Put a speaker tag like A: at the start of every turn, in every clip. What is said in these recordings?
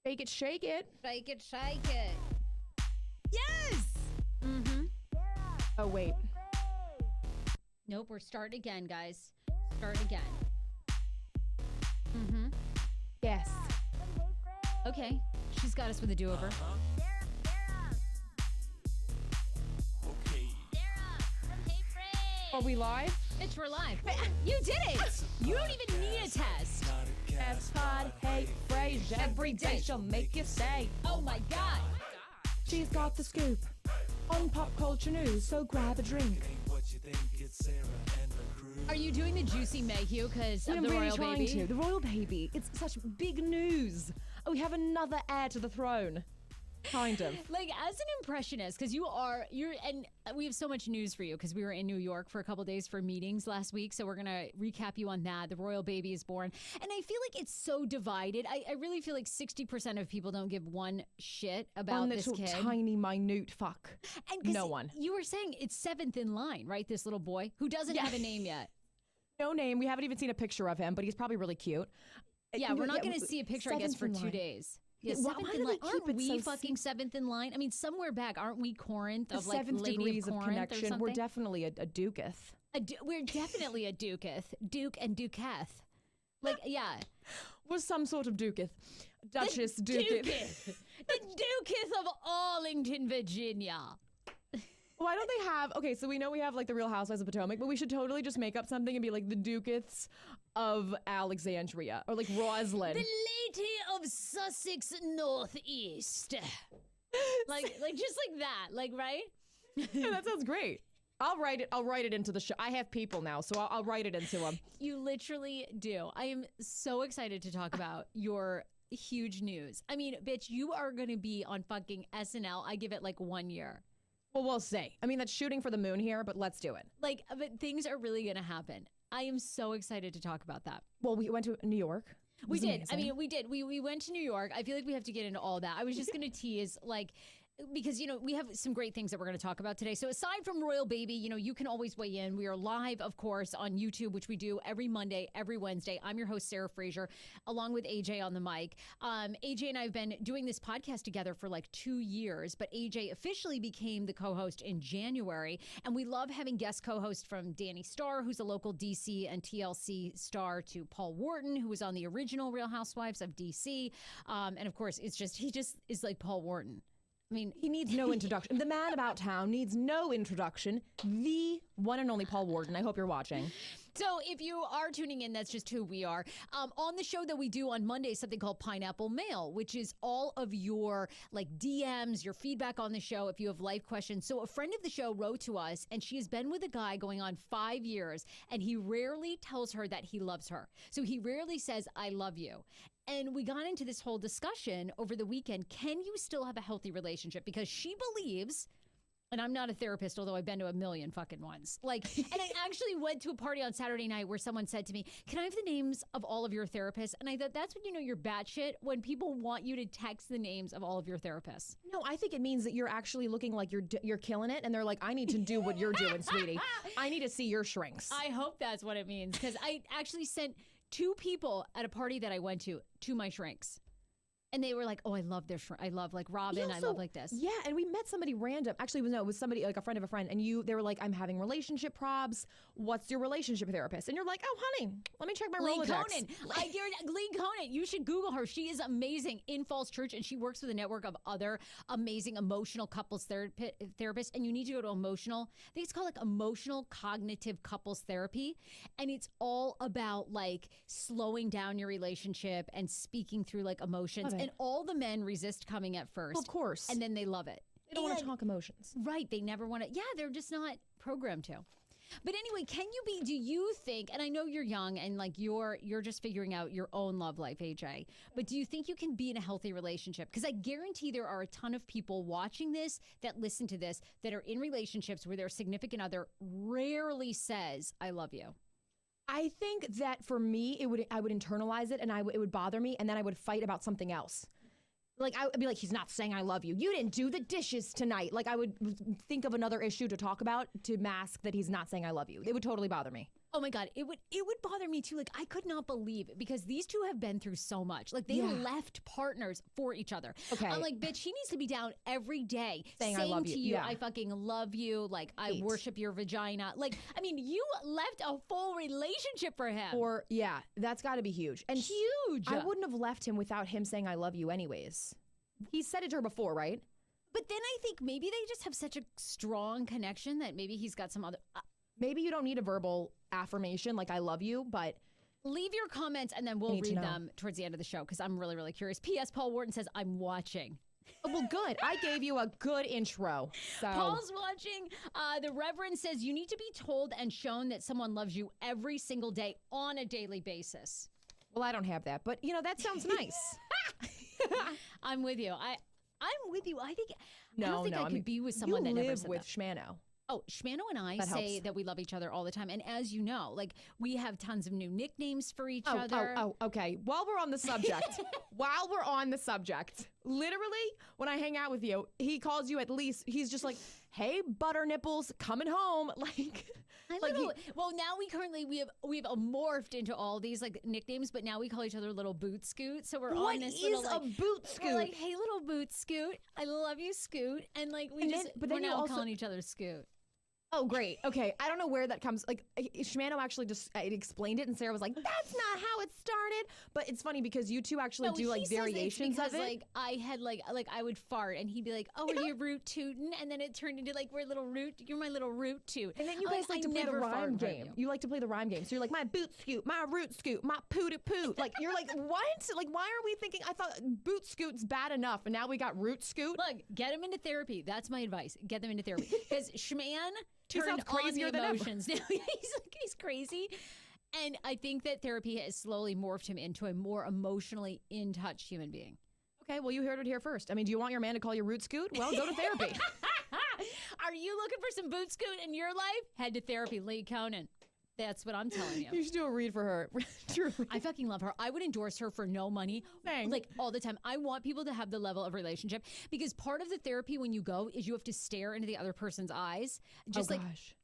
A: Shake it, shake it.
B: Shake it, shake it. Yes!
A: Oh, wait.
B: Nope, we're starting again, guys. Start again.
A: Yes.
B: Okay, she's got us with a do-over.
A: Are we live?
B: Bitch, we're live. You did it! You don't even need a test.
A: Airpod, hey, Fraser. Every day she'll make you say,
B: Oh my God.
A: she's got the scoop on pop culture news, so grab a drink.
B: Are you doing the Juicy Mayhew because of
A: I'm
B: the
A: really
B: royal
A: trying
B: baby?
A: to. The royal baby. It's such big news. Oh, we have another heir to the throne. Kind of.
B: Like, as an impressionist, because and we have so much news for you because we were in New York for a couple days for meetings last week. So we're going to recap you on that. The royal baby is born. And I feel like it's so divided. I really feel like 60% of people don't give one shit about this
A: little
B: kid.
A: tiny, minute fuck.
B: And 'cause
A: no one.
B: You were saying it's seventh in line, right? This little boy who doesn't have a name yet.
A: No name. We haven't even seen a picture of him, but he's probably really cute.
B: Yeah, we're not going to see a picture, I guess, for 2 days. Yeah, seventh in line. Aren't we fucking seventh in line? I mean, somewhere back, aren't we Corinth of like
A: seventh
B: Lady
A: degrees
B: of
A: of
B: Corinth
A: connection?
B: or something?
A: We're definitely a duketh.
B: We're definitely a duketh. Duke and duketh. Like, yeah.
A: Was some sort of duketh. Duchess duketh.
B: The duketh of Arlington, Virginia.
A: Why don't they have, okay, so we know we have like the Real Housewives of Potomac, but we should totally just make up something and be like the Dukeths of Alexandria or like Roslyn.
B: The Lady of Sussex Northeast. like just like that, like, right?
A: Yeah, that sounds great. I'll write it into the show. I have people now, so I'll write it into them.
B: You literally do. I am so excited to talk about your huge news. I mean, bitch, you are going to be on fucking SNL. I give it like 1 year.
A: Well, we'll see. I mean, that's shooting for the moon here, but let's do it.
B: Like, but things are really going to happen. I am so excited to talk about that.
A: Well, we went to New York.
B: We did.
A: Amazing.
B: I mean, we did. We went to New York. I feel like we have to get into all that. I was just going to tease, like, because, you know, we have some great things that we're going to talk about today. So aside from Royal Baby, you know, you can always weigh in. We are live, of course, on YouTube, which we do every Monday, every Wednesday. I'm your host, Sarah Fraser, along with AJ on the mic. AJ and I have been doing this podcast together for like 2 years, but AJ officially became the co-host in January. And we love having guest co-hosts from Danny Starr, who's a local DC and TLC star, to Paul Wharton, who was on the original Real Housewives of DC. And of course, he just is like Paul Wharton. I mean,
A: he needs no introduction. The man about town needs no introduction. The one and only Paul Wharton. I hope you're watching.
B: So if you are tuning in, that's just who we are. On the show that we do on Monday, something called Pineapple Mail, which is all of your like DMs, your feedback on the show, if you have life questions. So a friend of the show wrote to us, and she has been with a guy going on 5 years, and he rarely tells her that he loves her. So he rarely says, I love you. And we got into this whole discussion over the weekend. Can you still have a healthy relationship? Because she believes, and I'm not a therapist, although I've been to a million fucking ones. Like, and I actually went to a party on Saturday night where someone said to me, can I have the names of all of your therapists? And I thought, that's when you know you're batshit, when people want you to text the names of all of your therapists.
A: No, I think it means that you're actually looking like you're killing it. And they're like, I need to do what you're doing, sweetie. I need to see your shrinks.
B: I hope that's what it means. Because I actually sent 2 people at a party that I went to my shrinks. And they were like, oh, I love their I love like Robin. I love like this.
A: Yeah. And we met somebody random. Actually, it was somebody like a friend of a friend. And they were like, I'm having relationship probs. What's your relationship therapist? And you're like, oh, honey, let me check my Rolodex.
B: Lee Conan. You should Google her. She is amazing in Falls Church. And she works with a network of other amazing emotional couples therapists. And you need to go to emotional. I think it's called like emotional cognitive couples therapy. And it's all about like slowing down your relationship and speaking through like emotions. And all the men resist coming at first.
A: Well, of course.
B: And then they love it.
A: They don't want to talk emotions.
B: Right. They never want to. Yeah, they're just not programmed to. But anyway, do you think, and I know you're young and like you're just figuring out your own love life, AJ, but do you think you can be in a healthy relationship? Because I guarantee there are a ton of people watching this that listen to this that are in relationships where their significant other rarely says, I love you.
A: I think that for me, I would internalize it and it would bother me, and then I would fight about something else. Like, I would be like, he's not saying I love you. You didn't do the dishes tonight. Like, I would think of another issue to talk about to mask that he's not saying I love you. It would totally bother me.
B: Oh my God, it would bother me too. Like, I could not believe it because these two have been through so much. Like, they left partners for each other.
A: Okay.
B: I'm like, bitch, he needs to be down every day
A: saying I love
B: to
A: you.
B: I fucking love you. Like, I worship your vagina. Like, I mean, you left a full relationship for him.
A: That's got to be huge. And
B: huge.
A: I wouldn't have left him without him saying I love you anyways. He said it to her before, right?
B: But then I think maybe they just have such a strong connection that maybe he's got some other...
A: Maybe you don't need a verbal affirmation like I love you, but...
B: Leave your comments and then we'll read them towards the end of the show because I'm really, really curious. P.S. Paul Wharton says, I'm watching.
A: Oh, well, good. I gave you a good intro. So.
B: Paul's watching. The Reverend says, you need to be told and shown that someone loves you every single day on a daily basis.
A: Well, I don't have that, but, that sounds nice.
B: I'm with you. I'm with you. I don't think I could be with someone that never said
A: with
B: that.
A: Schmano.
B: Oh, Schmano and I say that we love each other all the time. And as you know, like we have tons of new nicknames for each other.
A: Oh, okay. While we're on the subject, literally when I hang out with you, he calls you at least, he's just like, hey, butter nipples, coming home.
B: Well, now we have morphed into all these like nicknames, but now we call each other little boot scoot. So we're on this little
A: a boot scoot?
B: We're like, hey, little boot scoot, I love you, Scoot, and like we're now calling each other Scoot.
A: Oh, great. Okay. I don't know where that comes. Like, Schmano actually just explained it, and Sarah was like, that's not how it started. But it's funny because you two actually do like variations of it.
B: Like, I had like I would fart, and he'd be like, oh, are you root tootin'? And then it turned into like, you're my little root toot.
A: And then you guys like to play the rhyme game. You like to play the rhyme game. So you're like, my boot scoot, my root scoot, my poo-to poot. Like, you're like, what? Like, why are we thinking, I thought boot scoot's bad enough, and now we got root scoot?
B: Look, get him into therapy. That's my advice. Get them into therapy. Because Schman turned
A: crazier
B: on the emotions. Now he's crazy. And I think that therapy has slowly morphed him into a more emotionally in touch human being.
A: Okay, well, you heard it here first. I mean, do you want your man to call you root scoot? Well, go to therapy.
B: Are you looking for some boot scoot in your life? Head to therapy, Lee Conan. That's what I'm telling you.
A: You should do a read for her. Truly.
B: I fucking love her. I would endorse her for no money.
A: Thanks.
B: Like all the time. I want people to have the level of relationship because part of the therapy when you go is you have to stare into the other person's eyes. Just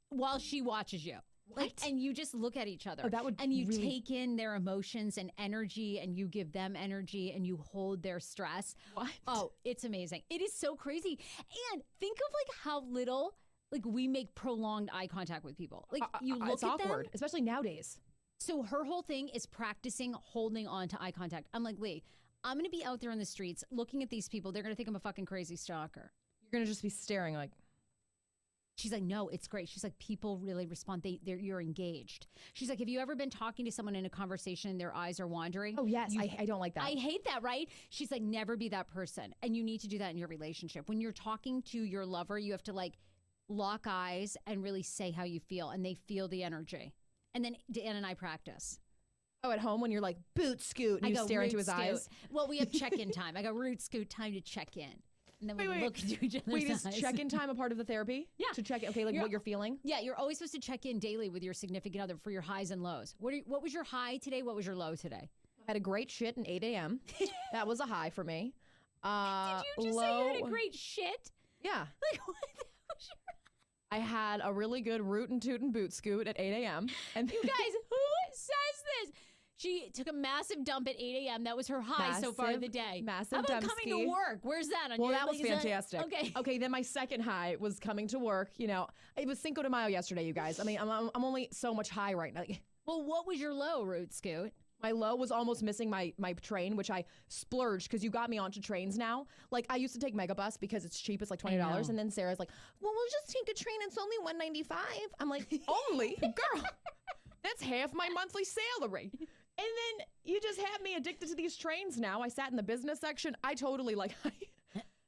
B: while she watches you. Like, and you just look at each other.
A: Oh, that would
B: and you take in their emotions and energy and you give them energy and you hold their stress.
A: What?
B: Oh, it's amazing. It is so crazy. And think of like how little like we make prolonged eye contact with people. Like you look
A: it's
B: at
A: awkward,
B: them,
A: especially nowadays.
B: So her whole thing is practicing holding on to eye contact. I'm like, Lee, I'm going to be out there on the streets looking at these people. They're going to think I'm a fucking crazy stalker.
A: You're going to just be staring like.
B: She's like, no, it's great. She's like, people really respond. You're engaged. She's like, have you ever been talking to someone in a conversation and their eyes are wandering?
A: Oh, yes. I don't like that.
B: I hate that, right? She's like, never be that person. And you need to do that in your relationship. When you're talking to your lover, you have to like lock eyes and really say how you feel. And they feel the energy. And then Dan and I practice.
A: Oh, at home when you're like, boot scoot, and you stare into his eyes?
B: Well, we have check-in time. I got root scoot time to check in. And then we look into each other's eyes.
A: Is check-in time a part of the therapy?
B: Yeah.
A: To check in, okay, like what you're feeling?
B: Yeah, you're always supposed to check in daily with your significant other for your highs and lows. What was your high today? What was your low today?
A: I had a great shit at 8 a.m. That was a high for me.
B: Did you just say you had a great shit?
A: Yeah.
B: Like, what was your...
A: I had a really good root and toot and boot scoot at 8 a.m. And
B: you guys, who says this? She took a massive dump at 8 a.m. That was her high so far in the day.
A: Massive
B: How about coming to work? Where's that? On
A: that was fantastic.
B: Okay.
A: Then my second high was coming to work. You know, it was Cinco de Mayo yesterday, you guys. I mean, I'm only so much high right now.
B: Well, what was your low, Root Scoot?
A: My low was almost missing my train, which I splurged because you got me onto trains now. Like, I used to take Megabus because it's cheap. It's like $20. And then Sarah's like, well, we'll just take a train. It's only $195. I'm like, only? Girl, that's half my monthly salary. And then you just have me addicted to these trains now. I sat in the business section. I totally like...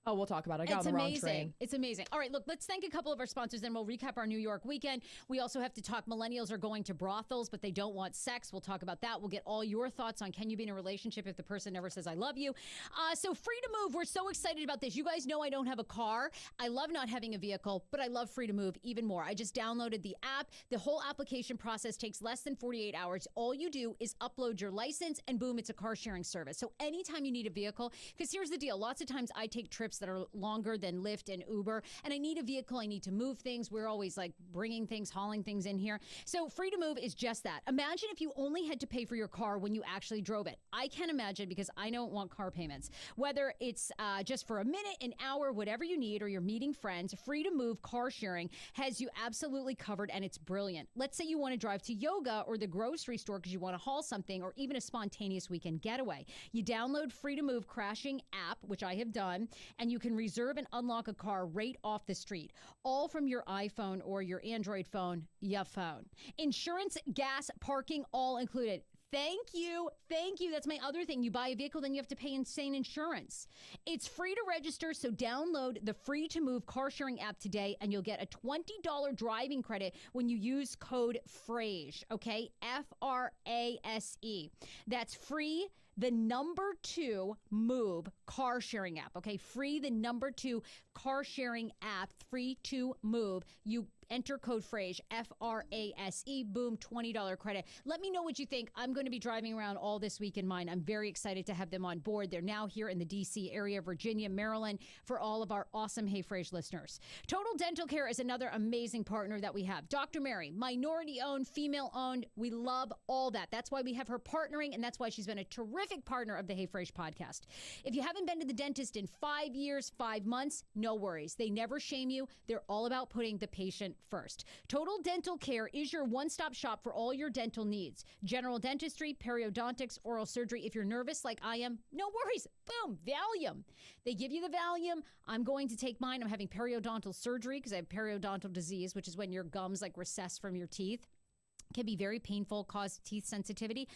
A: Oh, we'll talk about it. I got on the wrong train.
B: It's amazing. All right, look, let's thank a couple of our sponsors, then we'll recap our New York weekend. We also have to talk millennials are going to brothels, but they don't want sex. We'll talk about that. We'll get all your thoughts on can you be in a relationship if the person never says I love you. So Free to Move, we're so excited about this. You guys know I don't have a car. I love not having a vehicle, but I love Free to Move even more. I just downloaded the app. The whole application process takes less than 48 hours. All you do is upload your license and boom, it's a car sharing service. So anytime you need a vehicle, because here's the deal. Lots of times I take trips trips that are longer than Lyft and Uber, and I need a vehicle. I need to move things. We're always like bringing things, hauling things in here. So Free to Move is just that. Imagine if you only had to pay for your car when you actually drove it. I can imagine, because I don't want car payments. Whether it's just for a minute, an hour, whatever you need, or you're meeting friends, Free to Move car sharing has you absolutely covered, and it's brilliant. Let's say you want to drive to yoga or the grocery store because you want to haul something, or even a spontaneous weekend getaway. You download Free to Move crashing app, which I have done, and you can reserve and unlock a car right off the street, all from your iPhone or your Android phone, your phone. Insurance, gas, parking, all included. Thank you. Thank you. That's my other thing. You buy a vehicle, then you have to pay insane insurance. It's free to register, so download the Free to Move car sharing app today, and you'll get a $20 driving credit when you use code Frase, okay? Frase. That's free, the number 2 move car sharing app, okay? Free, the number 2 car sharing app, Free to Move. You enter code Frase, Frase, boom, $20 credit. Let me know what you think. I'm going to be driving around all this week in mine. I'm very excited to have them on board. They're now here in the D.C. area, Virginia, Maryland, for all of our awesome Hey Frase listeners. Total Dental Care is another amazing partner that we have. Dr. Mary, minority-owned, female-owned. We love all that. That's why we have her partnering, and that's why she's been a terrific partner of the Hey Frase podcast. If you haven't been to the dentist in 5 years, 5 months, no worries. They never shame you. They're all about putting the patient first. Total Dental Care is your one-stop shop for all your dental needs. General dentistry, periodontics, oral surgery. If you're nervous like I am, no worries. Boom, Valium. They give you the Valium. I'm going to take mine. I'm having periodontal surgery because I have periodontal disease, which is when your gums like recess from your teeth. Can be very painful, cause teeth sensitivity.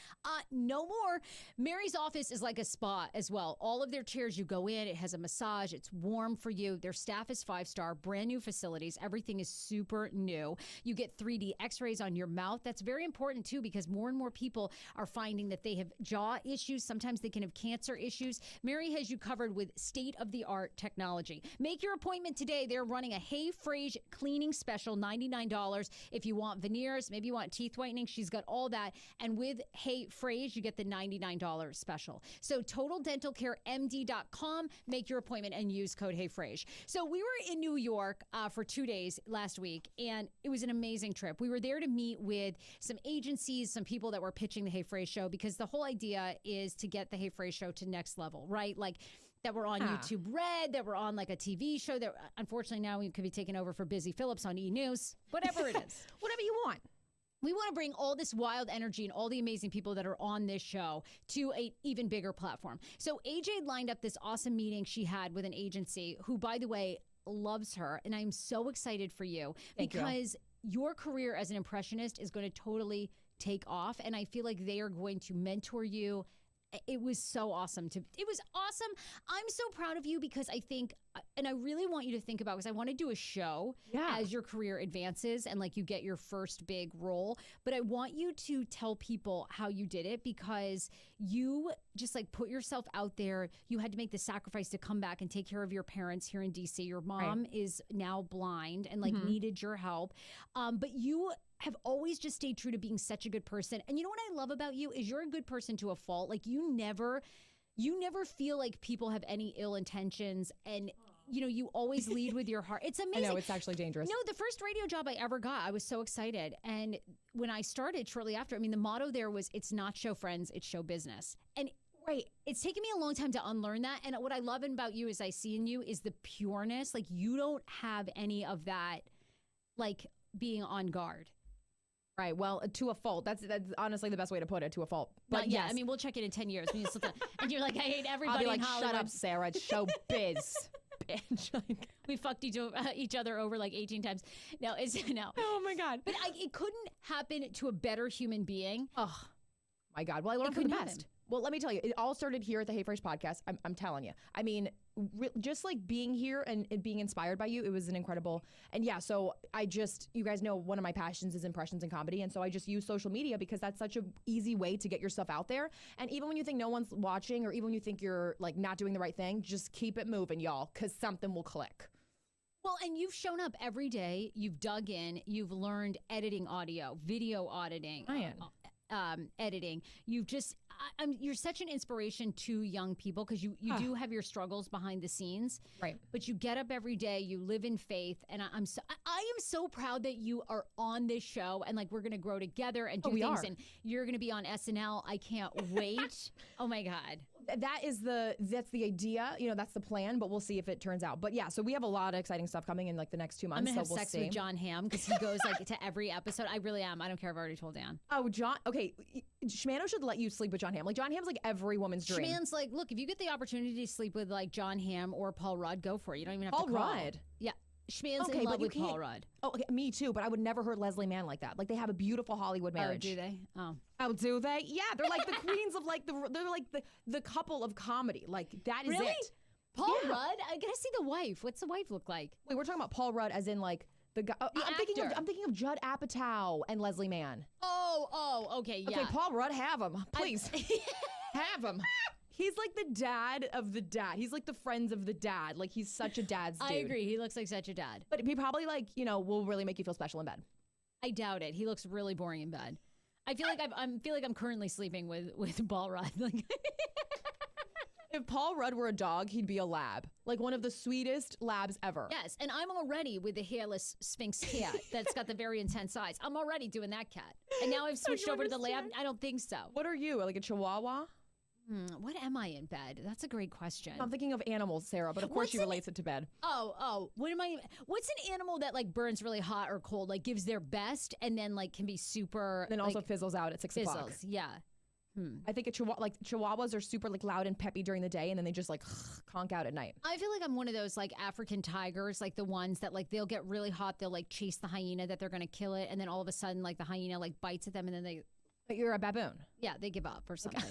B: No more. Mary's office is like a spa as well. All of their chairs, you go in, it has a massage, it's warm for you. Their staff is 5-star, brand new facilities. Everything is super new. You get 3D x-rays on your mouth. That's very important too, because more and more people are finding that they have jaw issues. Sometimes they can have cancer issues. Mary has you covered with state-of-the-art technology. Make your appointment today. They're running a Hey Frase cleaning special, $99. If you want veneers, maybe you want teeth whitening, she's got all that. And with Hey Frase, you get the $99 special. So TotalDentalCareMD.com, make your appointment and use code Hey Frase. So we were in New York for 2 days last week, and it was an amazing trip. We were there to meet with some agencies, some people that were pitching the Hey Frase show, because the whole idea is to get the Hey Frase show to next level, right? Like that we're on YouTube Red, that we're on like a TV show that unfortunately now we could be taken over for Busy Phillips on E! News, whatever it is.
A: Whatever you want.
B: We want to bring all this wild energy and all the amazing people that are on this show to an even bigger platform. So AJ lined up this awesome meeting she had with an agency who, by the way, loves her. And I'm so excited for you because your career as an impressionist is going to totally take off. And I feel like they are going to mentor you. It was so awesome. It was awesome. I'm so proud of you because I think, and I really want you to think about, because I want to do a show as your career advances and like you get your first big role. But I want you to tell people how you did it, because you just like put yourself out there. You had to make the sacrifice to come back and take care of your parents here in DC. Your mom is now blind and like needed your help. But you have always just stayed true to being such a good person. And you know what I love about you is you're a good person to a fault. Like you never feel like people have any ill intentions, and you know, you always lead with your heart. It's amazing.
A: I know, it's actually dangerous.
B: No, the first radio job I ever got, I was so excited. And when I started shortly after, I mean, the motto there was, it's not show friends, it's show business. And it's taken me a long time to unlearn that. And what I love about you is I see in you is the pureness. Like you don't have any of that, like being on guard.
A: Right. Well, to a fault. That's honestly the best way to put it, to a fault. But
B: yeah, I mean, we'll check it in 10 years. When you and you're like, I hate everybody.
A: I'll be like,
B: in Hollywood.
A: shut up, Sarah. It's show biz. Bitch.
B: We fucked each other over like 18 times. No, no.
A: Oh my God.
B: But it couldn't happen to a better human being.
A: Oh my God. Well, I learned from the best. Well, let me tell you, it all started here at the Hey Frase podcast. I'm telling you. I mean, just like being here and being inspired by you, it was an incredible. And yeah, so you guys know one of my passions is impressions and comedy. And so I just use social media because that's such an easy way to get yourself out there. And even when you think no one's watching, or even when you think you're like not doing the right thing, just keep it moving, y'all, because something will click.
B: Well, and you've shown up every day. You've dug in. You've learned editing audio, video auditing. editing. You're such an inspiration to young people because you do have your struggles behind the scenes,
A: right?
B: But you get up every day, you live in faith, and I am so proud that you are on this show and like we're gonna grow together and do things, and you're gonna be on SNL. I can't wait. Oh my God.
A: That's the idea, that's the plan, but we'll see if it turns out. But yeah, so we have a lot of exciting stuff coming in like the next 2 months.
B: I'm gonna have
A: we'll
B: sex
A: see.
B: with John Hamm because he goes like to every episode. I really am. I don't care if I already told Dan.
A: Oh, John. Okay, Schmano should let you sleep with John Hamm. Like John Hamm's like every woman's dream.
B: Schman's like, look, if you get the opportunity to sleep with like John Hamm or Paul Rudd, go for it. You don't even have to call.
A: Paul Rudd.
B: Yeah. Schman's in love with Paul Rudd.
A: Oh, okay, me too, but I would never hurt Leslie Mann like that. Like they have a beautiful Hollywood marriage.
B: Oh, do they? Oh.
A: Oh, do they? Yeah, they're like the queens of like they're like the couple of comedy. Like that is
B: really?
A: it.
B: Paul Rudd? I gotta see the wife. What's the wife look like?
A: Wait, we're talking about Paul Rudd as in like the guy. I'm thinking of Judd Apatow and Leslie Mann.
B: Oh, okay, yeah.
A: Okay, Paul Rudd, have him, please. Have him. He's like the dad of the dad. He's like the friends of the dad. Like he's such a dad's dude.
B: I agree. He looks like such a dad.
A: But he probably like, will really make you feel special in bed.
B: I doubt it. He looks really boring in bed. I feel like I'm currently sleeping with Paul Rudd. Like
A: if Paul Rudd were a dog, he'd be a lab. Like one of the sweetest labs ever.
B: Yes, and I'm already with the hairless Sphinx cat that's got the very intense eyes. I'm already doing that cat. And now I've switched over to the lab. I don't think so.
A: What are you? Like a chihuahua?
B: What am I in bed? That's a great question.
A: I'm thinking of animals, Sarah, but of course she relates it to bed.
B: Oh, what's an animal that like burns really hot or cold, like gives their best and then like can be super
A: and then also fizzles out at 6 o'clock.
B: Yeah.
A: I think chihuahuas are super like loud and peppy during the day and then they just like conk out at night.
B: I feel like I'm one of those like African tigers, like the ones that like they'll get really hot, they'll like chase the hyena that they're gonna kill it, and then all of a sudden like the hyena like bites at them and then
A: But you're a baboon.
B: Yeah, they give up or something.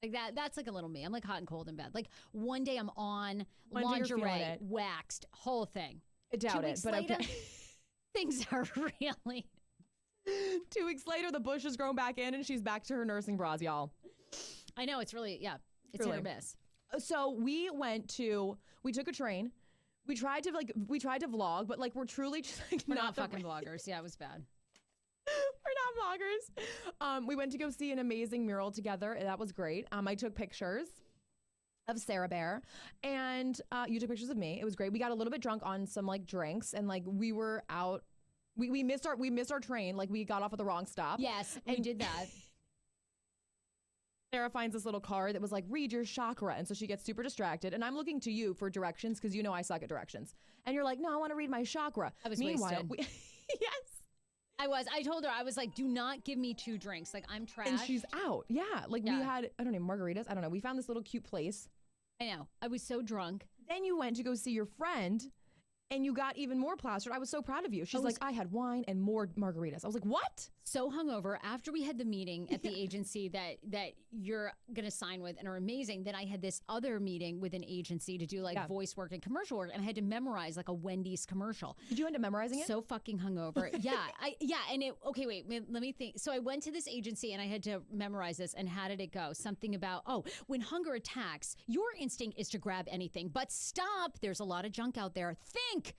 B: Like that's like a little me. I'm like hot and cold in bed. Like one day I'm on lingerie, waxed, whole thing.
A: I doubt it, but
B: later,
A: okay.
B: Things are really.
A: 2 weeks later, the bush has grown back in and she's back to her nursing bras, y'all.
B: I know, it's really, it's hit or miss.
A: So we took a train. We tried to vlog, but like we're truly just like
B: we're not fucking vloggers. Yeah, it was bad.
A: We're not vloggers. We went to go see an amazing mural together. That was great. I took pictures of Sarah Bear, and you took pictures of me. It was great. We got a little bit drunk on some like drinks, and like we were out. We missed our train. Like we got off at the wrong stop.
B: Yes, we did that.
A: Sarah finds this little card that was like, read your chakra. And so she gets super distracted. And I'm looking to you for directions because I suck at directions. And you're like, no, I want to read my chakra.
B: I was
A: Meanwhile,
B: wasted.
A: Yes.
B: I told her, I was like, do not give me 2 drinks. Like, I'm trash.
A: And she's out. Yeah. Like we had, I don't know, margaritas. I don't know. We found this little cute place.
B: I know. I was so drunk.
A: Then you went to go see your friend and you got even more plastered. I was so proud of you. She's like, I had wine and more margaritas. I was like, what?
B: So hungover after we had the meeting at the agency that you're going to sign with and are amazing. Then I had this other meeting with an agency to do like voice work and commercial work. And I had to memorize like a Wendy's commercial.
A: Did you end up memorizing it?
B: So fucking hungover. Let me think. So I went to this agency and I had to memorize this. And how did it go? Something about, when hunger attacks, your instinct is to grab anything. But stop. There's a lot of junk out there. Think.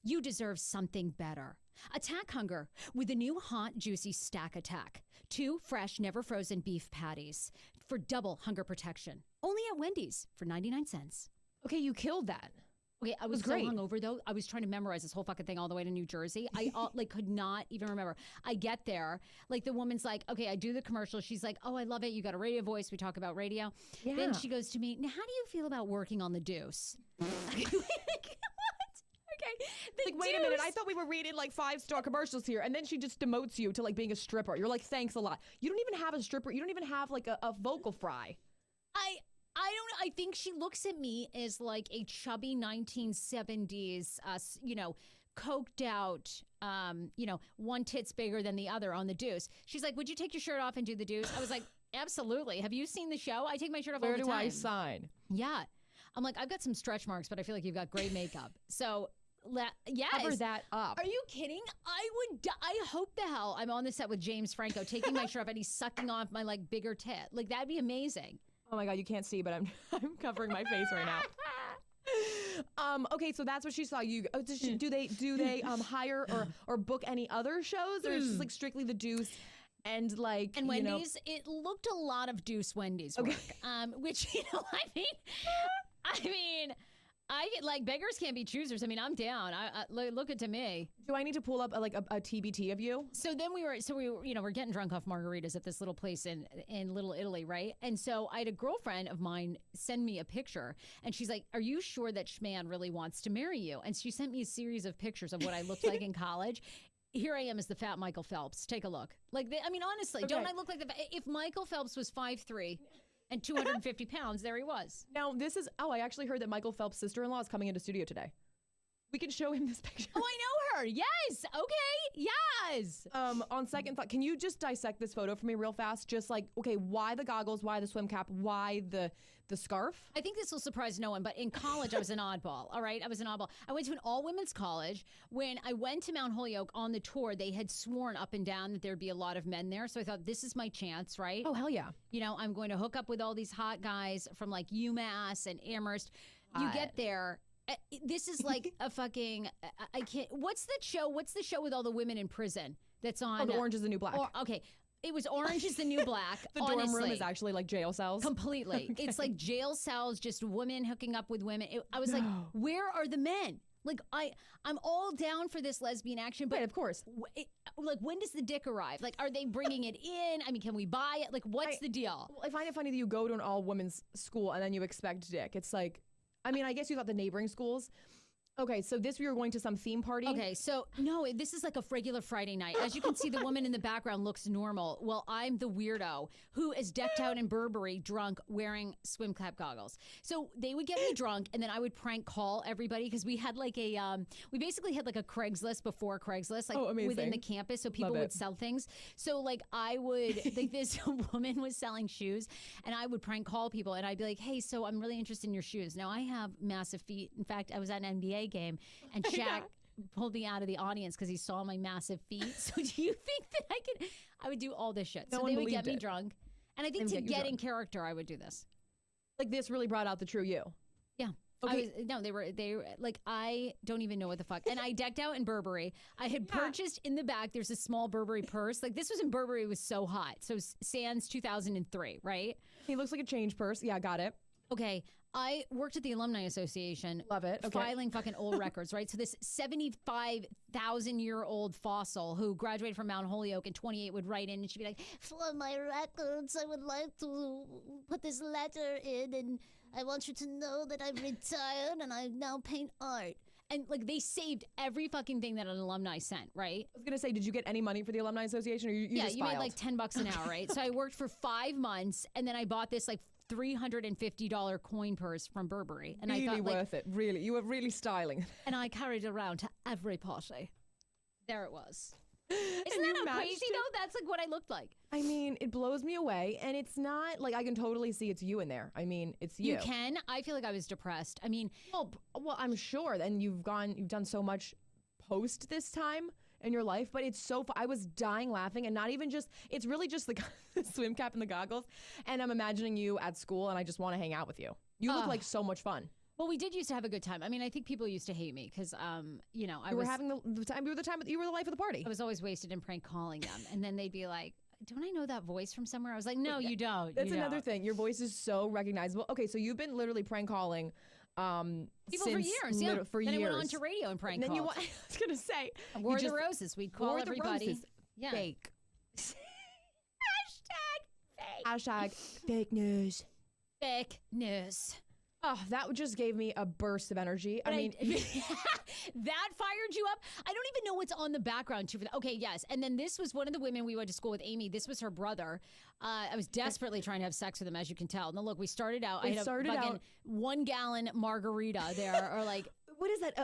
B: You deserve something better. Attack hunger with a new hot, juicy Stack Attack. 2 fresh, never frozen beef patties for double hunger protection. Only at Wendy's for 99 cents.
A: Okay, you killed that.
B: Okay, I was so hungover though. I was trying to memorize this whole fucking thing all the way to New Jersey. I could not even remember. I get there, like the woman's like, okay, I do the commercial. She's like, oh, I love it. You got a radio voice. We talk about radio. Yeah. Then she goes to me, now how do you feel about working on the Deuce?
A: Like, wait a minute, I thought we were reading like 5-star commercials here. And then she just demotes you to like being a stripper. You're like, thanks a lot. You don't even have a stripper. You don't even have like a vocal fry.
B: I don't know. I think she looks at me as like a chubby 1970s, coked out, one tit's bigger than the other on the Deuce. She's like, would you take your shirt off and do the Deuce? I was like, absolutely. Have you seen the show? I take my shirt off all the time.
A: Where do I sign?
B: Yeah. I'm like, I've got some stretch marks, but I feel like you've got great makeup. So...
A: Cover that up.
B: Are you kidding? I hope the hell I'm on the set with James Franco taking my shirt off and he's sucking off my like bigger tit. Like that'd be amazing.
A: Oh my God, you can't see, but I'm covering my face right now. Okay, so that's what she saw you. Do they hire or book any other shows, or it's just like strictly the Deuce And like,
B: And Wendy's, it looked a lot of Deuce Wendy's work, which, I like beggars can't be choosers. I mean, I'm down. Look it to me.
A: Do I need to pull up a TBT of you?
B: So then we were, we're getting drunk off margaritas at this little place in Little Italy, right? And so I had a girlfriend of mine send me a picture, and she's like, "Are you sure that Schman really wants to marry you?" And she sent me a series of pictures of what I looked like in college. Here I am as the fat Michael Phelps. Take a look. Honestly, don't I look like if Michael Phelps was 5'3" and 250 pounds, there he was.
A: Now, I actually heard that Michael Phelps' sister-in-law is coming into studio today. We can show him this picture.
B: Oh, I know her. Yes. Okay. Yes.
A: On second thought, can you just dissect this photo for me real fast? Just like, okay, why the goggles? Why the swim cap? Why the scarf?
B: I think this will surprise no one, but in college, I was an oddball. All right. I was an oddball. I went to an all-women's college. When I went to Mount Holyoke on the tour, they had sworn up and down that there'd be a lot of men there. So I thought, this is my chance, right?
A: Oh, hell yeah.
B: I'm going to hook up with all these hot guys from like UMass and Amherst. You get there. This is like a fucking, I can't, what's the show with all the women in prison that's on?
A: Oh, the Orange is the New Black.
B: Okay. It was Orange is the New Black.
A: The dorm room is actually like jail cells.
B: Completely. Okay. It's like jail cells, just women hooking up with women. I was like, where are the men? Like, I'm all down for this lesbian action, but
A: right, of course.
B: Like, when does the dick arrive? Like, are they bringing it in? I mean, can we buy it? Like, what's the deal?
A: Well, I find it funny that you go to an all-women's school and then you expect dick. It's like, I guess you thought the neighboring schools. Okay, so we were going to some theme party.
B: Okay, so no, this is like a regular Friday night. As you can see, the woman in the background looks normal. Well, I'm the weirdo who is decked out in Burberry, drunk, wearing swim cap goggles. So they would get me drunk, and then I would prank call everybody because we had like we basically had like a Craigslist before Craigslist, like within the campus, so people would sell things. So like I would, like this woman was selling shoes, and I would prank call people, and I'd be like, "Hey, so I'm really interested in your shoes. Now I have massive feet. In fact, I was at an NBA game, and Shaq pulled me out of the audience because he saw my massive feet. So do you think that I would do all this shit? So they would get me drunk. And I think to get in character, I would do this.
A: Like this really brought out the true you.
B: Yeah. Okay. They were like, I don't even know what the fuck. And I decked out in Burberry. I had purchased in the back, there's a small Burberry purse. Like this was in Burberry, it was so hot. So sans 2003, right?
A: He looks like a change purse. Yeah, got it.
B: Okay. I worked at the Alumni Association.
A: Love it. Okay.
B: Filing fucking old records, right? So this 75,000-year-old fossil who graduated from Mount Holyoke in 28 would write in and she'd be like, "For my records, I would like to put this letter in, and I want you to know that I'm retired and I now paint art." And like they saved every fucking thing that an alumni sent, right?
A: I was gonna say, did you get any money for the Alumni Association, or you just
B: you
A: filed?
B: made like $10 an hour, right? So I worked for 5 months, and then I bought this like $350 coin purse from Burberry, and
A: really
B: I thought,
A: worth it. Really, you were really styling.
B: And I carried it around to every party. There it was. Isn't that crazy though? That's like what I looked like.
A: I mean, it blows me away, and it's not like I can totally see it's you in there. I mean, it's you.
B: You can. I feel like I was depressed. I mean,
A: well, I'm sure. And you've done so much post this time in your life, but it's so I was dying laughing, and not even just, it's really just the swim cap and the goggles, and I'm imagining you at school, and I just want to hang out with you. You look like so much fun.
B: Well, we did used to have a good time. I mean, I think people used to hate me because, you
A: were having the time. You were the life of the party.
B: I was always wasted in prank calling them, and then they'd be like, "Don't I know that voice from somewhere?" I was like, "No, you don't."
A: That's another thing. Your voice is so recognizable. Okay, so you've been literally prank calling
B: people for years. Yeah,
A: for years.
B: Then I went on to radio and prank called.
A: I was gonna say,
B: War the Roses. We'd call everybody.
A: Yeah. Fake.
B: Hashtag
A: fake news.
B: Fake news.
A: Oh, that just gave me a burst of energy. I mean,
B: that fired you up. I don't even know what's on the background too. Okay, yes. And then this was one of the women we went to school with, Amy. This was her brother. I was desperately trying to have sex with him, as you can tell. Now, look, we started out. I had a fucking 1 gallon margarita there, or like.
A: What is that?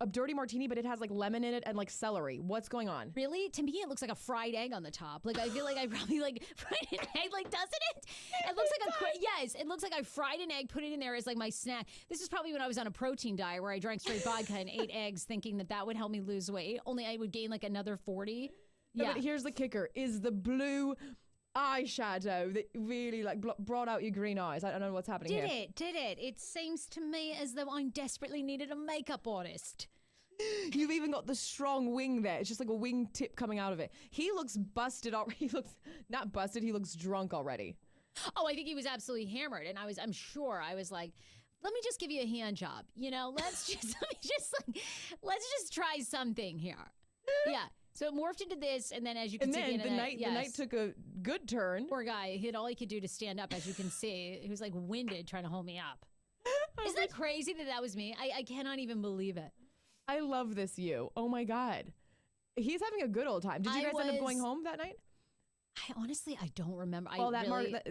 A: A dirty martini, but it has like lemon in it and like celery. What's going on?
B: Really? To me, it looks like a fried egg on the top. Like I feel like I probably like fried an egg. Like, doesn't it? It looks like yes. It looks like I fried an egg, put it in there as like my snack. This is probably when I was on a protein diet where I drank straight vodka and ate eggs, thinking that would help me lose weight. Only I would gain like another 40.
A: Yeah. But here's the kicker: is the blue eyeshadow that really like brought out your green eyes. I don't know what's happening here.
B: Did it? It seems to me as though I'm desperately needed a makeup artist.
A: You've even got the strong wing there. It's just like a wing tip coming out of it. He looks busted already. He looks not busted. He looks drunk already.
B: Oh, I think he was absolutely hammered. And I'm sure I was like, let me just give you a hand job. Let's just try something here. Yeah. So it morphed into this, and then as you can see,
A: the night took a good turn.
B: Poor guy, he had all he could do to stand up, as you can see. He was like winded trying to hold me up. Isn't that crazy that was me? I cannot even believe it.
A: I love this you. Oh my God. He's having a good old time. Did you guys end up going home that night?
B: I don't remember.
A: Well,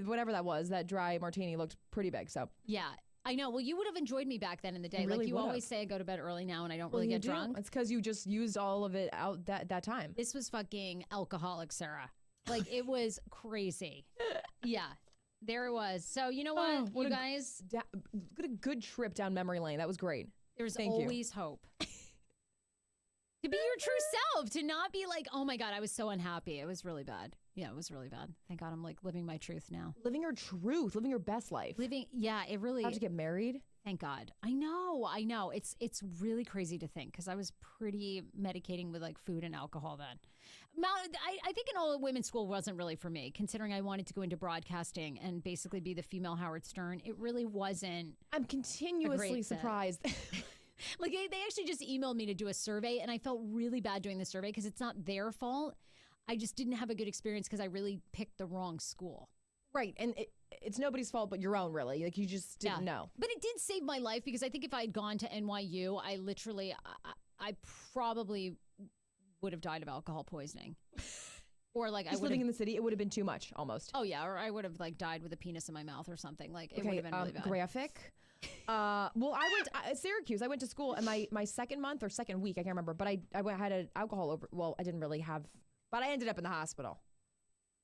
A: whatever that was, that dry martini looked pretty big. So
B: yeah. I know. Well, you would have enjoyed me back then in the day.
A: Really
B: like you always say I go to bed early now and I don't really get drunk.
A: It's because you just used all of it out that time.
B: This was fucking alcoholic, Sarah. Like it was crazy. Yeah. There it was. So you know what, you guys?
A: What a good trip down memory lane. That was great.
B: There's always hope. To be your true self, to not be like, oh my God, I was so unhappy. It was really bad. Yeah, it was really bad. Thank God I'm like living my truth now.
A: Living your truth, living your best life.
B: It really.
A: How'd you get married?
B: Thank God. I know. It's really crazy to think because I was pretty medicating with like food and alcohol then. I think an all-women's school wasn't really for me, considering I wanted to go into broadcasting and basically be the female Howard Stern. It really wasn't.
A: I'm continuously surprised.
B: Like they actually just emailed me to do a survey, and I felt really bad doing the survey because it's not their fault. I just didn't have a good experience because I really picked the wrong school.
A: Right, and it's nobody's fault but your own, really. Like you just didn't know.
B: But it did save my life because I think if I had gone to NYU, I probably would have died of alcohol poisoning. Or like
A: just living in the city, it would have been too much almost.
B: Oh yeah, or I would have like died with a penis in my mouth or something. Like it would have been really bad.
A: Graphic. Well, I went to Syracuse. I went to school, and my second month or second week, I can't remember. But I had an alcohol over. Well, I didn't really have, but I ended up in the hospital.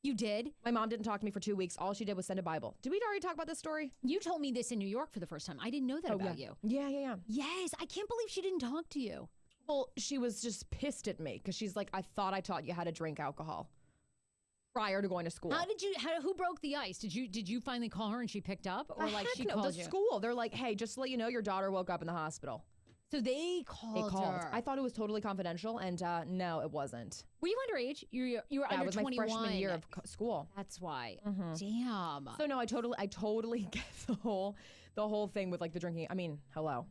B: You did?
A: My mom didn't talk to me for 2 weeks. All she did was send a Bible. Did we already talk about this story?
B: You told me this in New York for the first time. I didn't know that about you.
A: Yeah.
B: Yes, I can't believe she didn't talk to you.
A: Well, she was just pissed at me because she's like, I thought I taught you how to drink alcohol prior to going to school.
B: Who broke the ice? Did you finally call her and she picked up, or like she called you?
A: The school. They're like, hey, just to let you know, your daughter woke up in the hospital.
B: So they called her.
A: I thought it was totally confidential, and no, it wasn't.
B: Were you underage? You were under 21.
A: It was my freshman year of school.
B: That's why.
A: Mm-hmm.
B: Damn.
A: So no, I totally get the whole thing with like the drinking. I mean, hello.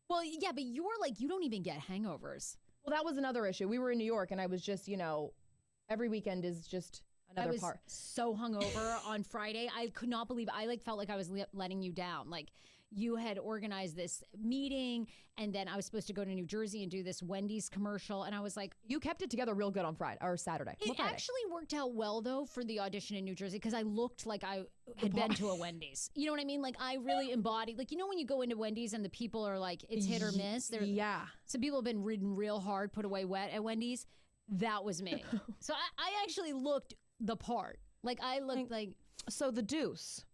B: Well, yeah, but you're like, you don't even get hangovers.
A: Well, that was another issue. We were in New York, and I was just, every weekend is just another part.
B: I was so hungover on Friday. I could not believe I felt like I was letting you down. Like you had organized this meeting, and then I was supposed to go to New Jersey and do this Wendy's commercial, and I was like,
A: you kept it together real good on Friday or Saturday.
B: It actually worked out well though for the audition in New Jersey because I looked like I had been to a Wendy's. You know what I mean? Like I really embodied, like when you go into Wendy's and the people are like, it's hit or miss.
A: Yeah.
B: Some people have been ridden real hard, put away wet at Wendy's. That was me. So I actually looked the part. Like I looked like.
A: So the deuce.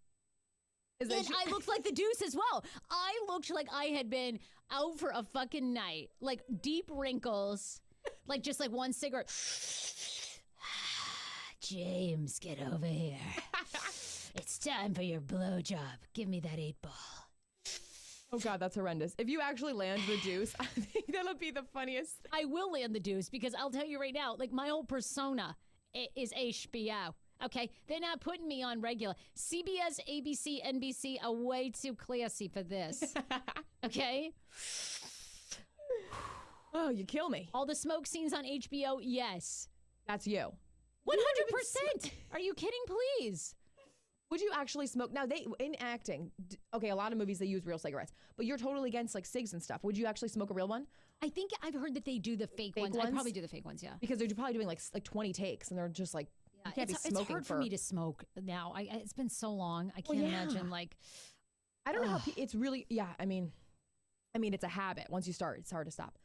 B: I looked like the deuce as well. I looked like I had been out for a fucking night. Like deep wrinkles. Like just like one cigarette. James, get over here. It's time for your blowjob. Give me that 8-ball.
A: Oh God, that's horrendous. If you actually land the deuce, I think that'll be the funniest thing.
B: I will land the deuce because I'll tell you right now, like my whole persona is HBO. Okay, they're not putting me on regular. CBS, ABC, NBC are way too classy for this. Okay?
A: Oh, you kill me.
B: All the smoke scenes on HBO, yes.
A: That's you.
B: 100%. Are you kidding, please?
A: Would you actually smoke? Now, in acting, okay, a lot of movies, they use real cigarettes, but you're totally against like cigs and stuff. Would you actually smoke a real one?
B: I think I've heard that they do the fake ones. I'd probably do the fake ones, yeah.
A: Because they're probably doing like 20 takes, and they're just like, you can't be smoking.
B: It's hard for me to smoke now. It's been so long. I can't imagine like.
A: I don't know how it's really. Yeah, I mean, it's a habit. Once you start, it's hard to stop.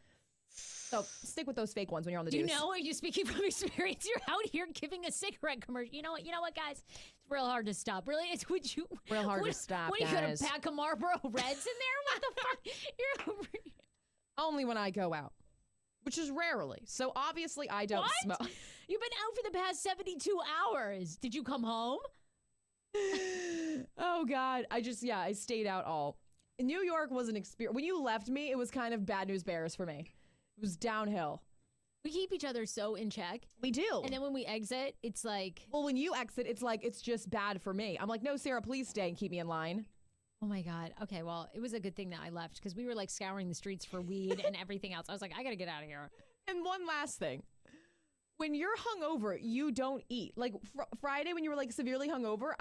A: So stick with those fake ones when you're on the deuce.
B: Are you speaking from experience? You're out here giving a cigarette commercial. You know what, guys? It's real hard to stop. Really,
A: real hard to stop.
B: What are you gonna pack a Marlboro Reds in there? What the fuck?
A: Only when I go out, which is rarely. So obviously I don't smoke.
B: You've been out for the past 72 hours. Did you come home?
A: Oh God, I stayed out all. New York was an experience. When you left me, it was kind of bad news bears for me. It was downhill.
B: We keep each other so in check.
A: We do.
B: And then when we exit, it's like...
A: Well, when you exit, it's like, it's just bad for me. I'm like, no, Sarah, please stay and keep me in line.
B: Oh my God. Okay, well, it was a good thing that I left because we were like scouring the streets for weed and everything else. I was like, I got to get out of here.
A: And one last thing. When you're hungover, you don't eat. Like Friday, when you were like severely hungover,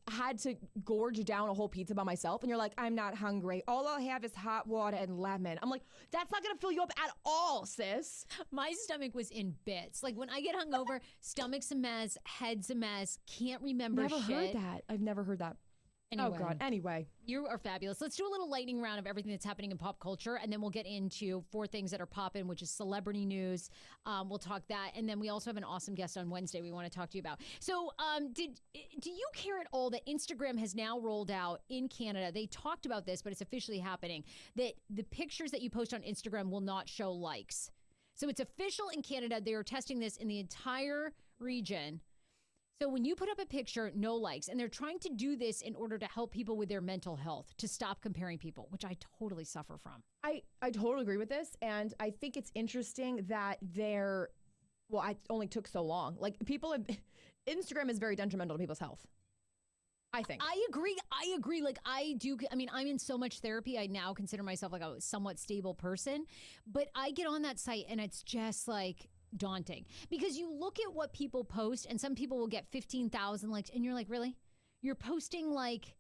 A: had to gorge down a whole pizza by myself. And you're like, I'm not hungry. All I'll have is hot water and lemon. I'm like, that's not going to fill you up at all, sis.
B: My stomach was in bits. Like when I get hungover, stomach's a mess, head's a mess, can't remember
A: Never
B: shit.
A: heard that. I've never heard that.
B: Anyway,
A: oh, God. Anyway.
B: You are fabulous. Let's do a little lightning round of everything that's happening in pop culture, and then we'll get into 4 things that are popping, which is celebrity news. We'll talk that, and then we also have an awesome guest on Wednesday we want to talk to you about. So do you care at all that Instagram has now rolled out in Canada? They talked about this, but it's officially happening, that the pictures that you post on Instagram will not show likes. So it's official in Canada. They are testing this in the entire region. So when you put up a picture, no likes. And they're trying to do this in order to help people with their mental health, to stop comparing people, which I totally suffer from.
A: I totally agree with this. And I think it's interesting that it only took so long. Like Instagram is very detrimental to people's health. I think.
B: I agree. Like I'm in so much therapy. I now consider myself like a somewhat stable person, but I get on that site and it's just like daunting because you look at what people post and some people will get 15,000 likes and you're like, really? You're posting like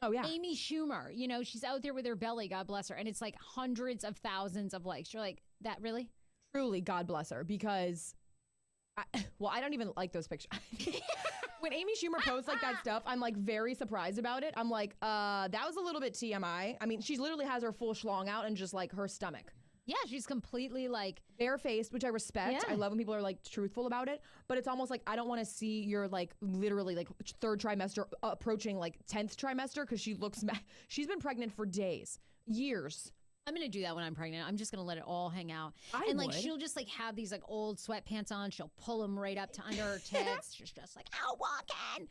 A: oh yeah,
B: Amy Schumer, she's out there with her belly, God bless her, and it's like hundreds of thousands of likes. You're like, that really?
A: Truly, God bless her, because I don't even like those pictures. When Amy Schumer posts like that stuff, I'm like very surprised about it. I'm like, that was a little bit TMI. I mean, she literally has her full schlong out and just like her stomach.
B: Yeah, she's completely like
A: bare-faced, which I respect.
B: Yeah.
A: I love when people are like truthful about it, but it's almost like I don't want to see your like literally like 3rd trimester approaching like 10th trimester because she's been pregnant for days, years.
B: I'm going to do that when I'm pregnant. I'm just going to let it all hang out.
A: And
B: like she'll just like have these like old sweatpants on. She'll pull them right up to under her tits. She's just like, out walking.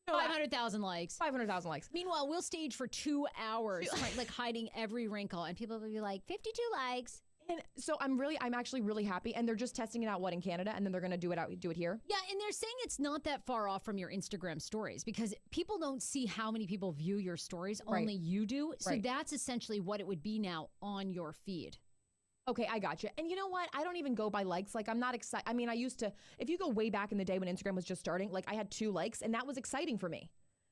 B: 500,000 likes.
A: 500,000 likes.
B: Meanwhile, we'll stage for 2 hours, like hiding every wrinkle, and people will be like, 52 likes.
A: And so I'm actually really happy, and they're just testing it out in Canada, and then they're gonna do it here.
B: Yeah, and they're saying it's not that far off from your Instagram stories because people don't see how many people view your stories.
A: Right.
B: Only you do. So
A: Right.
B: that's essentially what it would be now on your feed.
A: Okay, I got you. And you know what? I don't even go by likes. Like, I'm not excited. I mean, I used to, if you go way back in the day when Instagram was just starting, like I had 2 likes and that was exciting for me.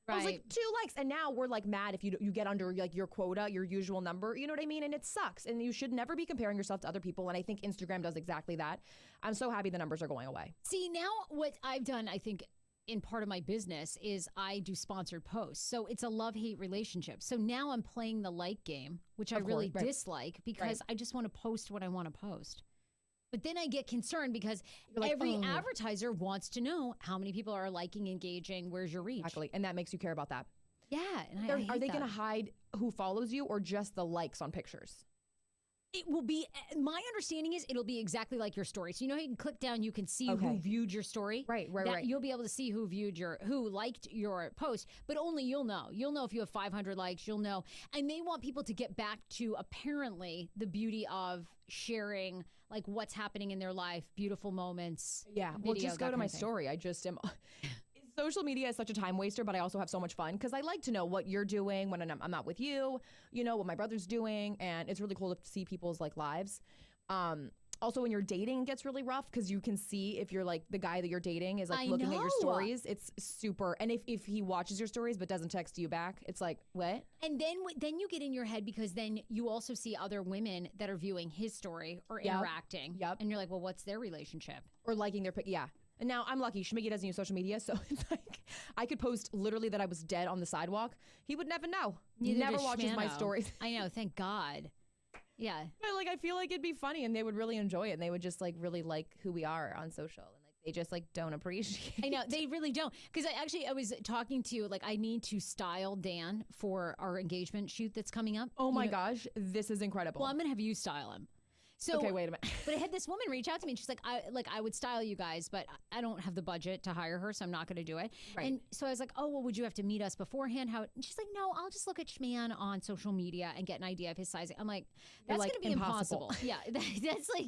B: Right.
A: I was like, 2 likes. And now we're like mad if you get under like your quota, your usual number. You know what I mean? And it sucks. And you should never be comparing yourself to other people. And I think Instagram does exactly that. I'm so happy the numbers are going away.
B: See, now what I've done, I think, in part of my business is I do sponsored posts. So it's a love-hate relationship. So now I'm playing the like game, which I really dislike because I just want to post what I want to post. But then I get concerned because like, every advertiser wants to know how many people are liking, engaging, where's your reach.
A: Exactly. And that makes you care about that.
B: Yeah. And I
A: are they going to hide who follows you or just the likes on pictures?
B: It will be, my understanding is it'll be exactly like your story. So you know how you can click down, you can see who viewed your story?
A: Right.
B: You'll be able to see who liked your post, but only you'll know. You'll know if you have 500 likes, you'll know. And they want people to get back to apparently the beauty of sharing like what's happening in their life, beautiful moments.
A: Yeah. Well, just go to my story. I just am... Social media is such a time waster, but I also have so much fun because I like to know what you're doing when I'm not with you, what my brother's doing. And it's really cool to see people's like lives. Also, when you're dating, it gets really rough because you can see if you're like the guy that you're dating is like looking at your stories. It's super. And if he watches your stories but doesn't text you back, it's like, what?
B: And then you get in your head because then you also see other women that are viewing his story or interacting.
A: Yep.
B: And you're like, well, what's their relationship?
A: Or liking their pic. Yeah. And now I'm lucky. Schmiggy doesn't use social media, so it's like I could post literally that I was dead on the sidewalk. He would never know. He never watches my stories.
B: I know. Thank God. Yeah.
A: But like I feel like it'd be funny, and they would really enjoy it, and they would just like really like who we are on social, and like they just like don't appreciate.
B: I know they really don't, because I was talking to like I need to style Dan for our engagement shoot that's coming up.
A: Oh my gosh, this is incredible.
B: Well, I'm gonna have you style him. So,
A: okay, wait a minute.
B: But I had this woman reach out to me and she's like, I would style you guys, but I don't have the budget to hire her, so I'm not going to do it.
A: Right.
B: And so I was like, oh, well, would you have to meet us beforehand? And she's like, no, I'll just look at Schman on social media and get an idea of his sizing. I'm like, that's
A: like,
B: going to be impossible. Yeah, that's like,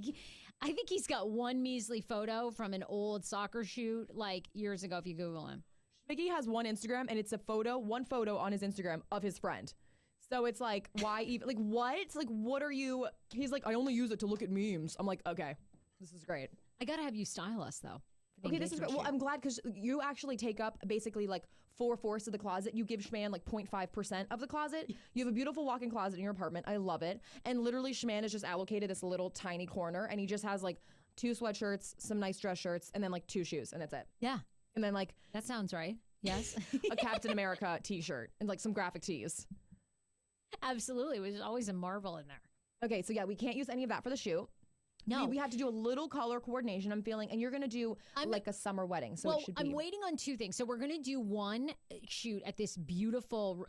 B: I think he's got one measly photo from an old soccer shoot like years ago if you Google him.
A: Mickey has one Instagram and it's one photo on his Instagram of his friend. So it's like, why even, like, what? It's like, what are you? He's like, I only use it to look at memes. I'm like, okay, this is great.
B: I got to have you style us, though.
A: Okay, this is great. Well, I'm glad because you actually take up basically like 4/4 of the closet. You give Schman like 0.5% of the closet. You have a beautiful walk-in closet in your apartment. I love it. And literally, Schman is just allocated this little tiny corner, and he just has like 2 sweatshirts, some nice dress shirts, and then like 2 shoes, and that's it.
B: Yeah.
A: And then like
B: that sounds right. Yes.
A: a Captain America t-shirt and like some graphic tees.
B: Absolutely. There's always a Marvel in there.
A: Okay, so yeah, we can't use any of that for the shoot.
B: No.
A: We have to do a little color coordination, I'm feeling, and you're going to do like a summer wedding, so
B: well,
A: it should be.
B: I'm waiting on 2 things. So we're going to do one shoot at this beautiful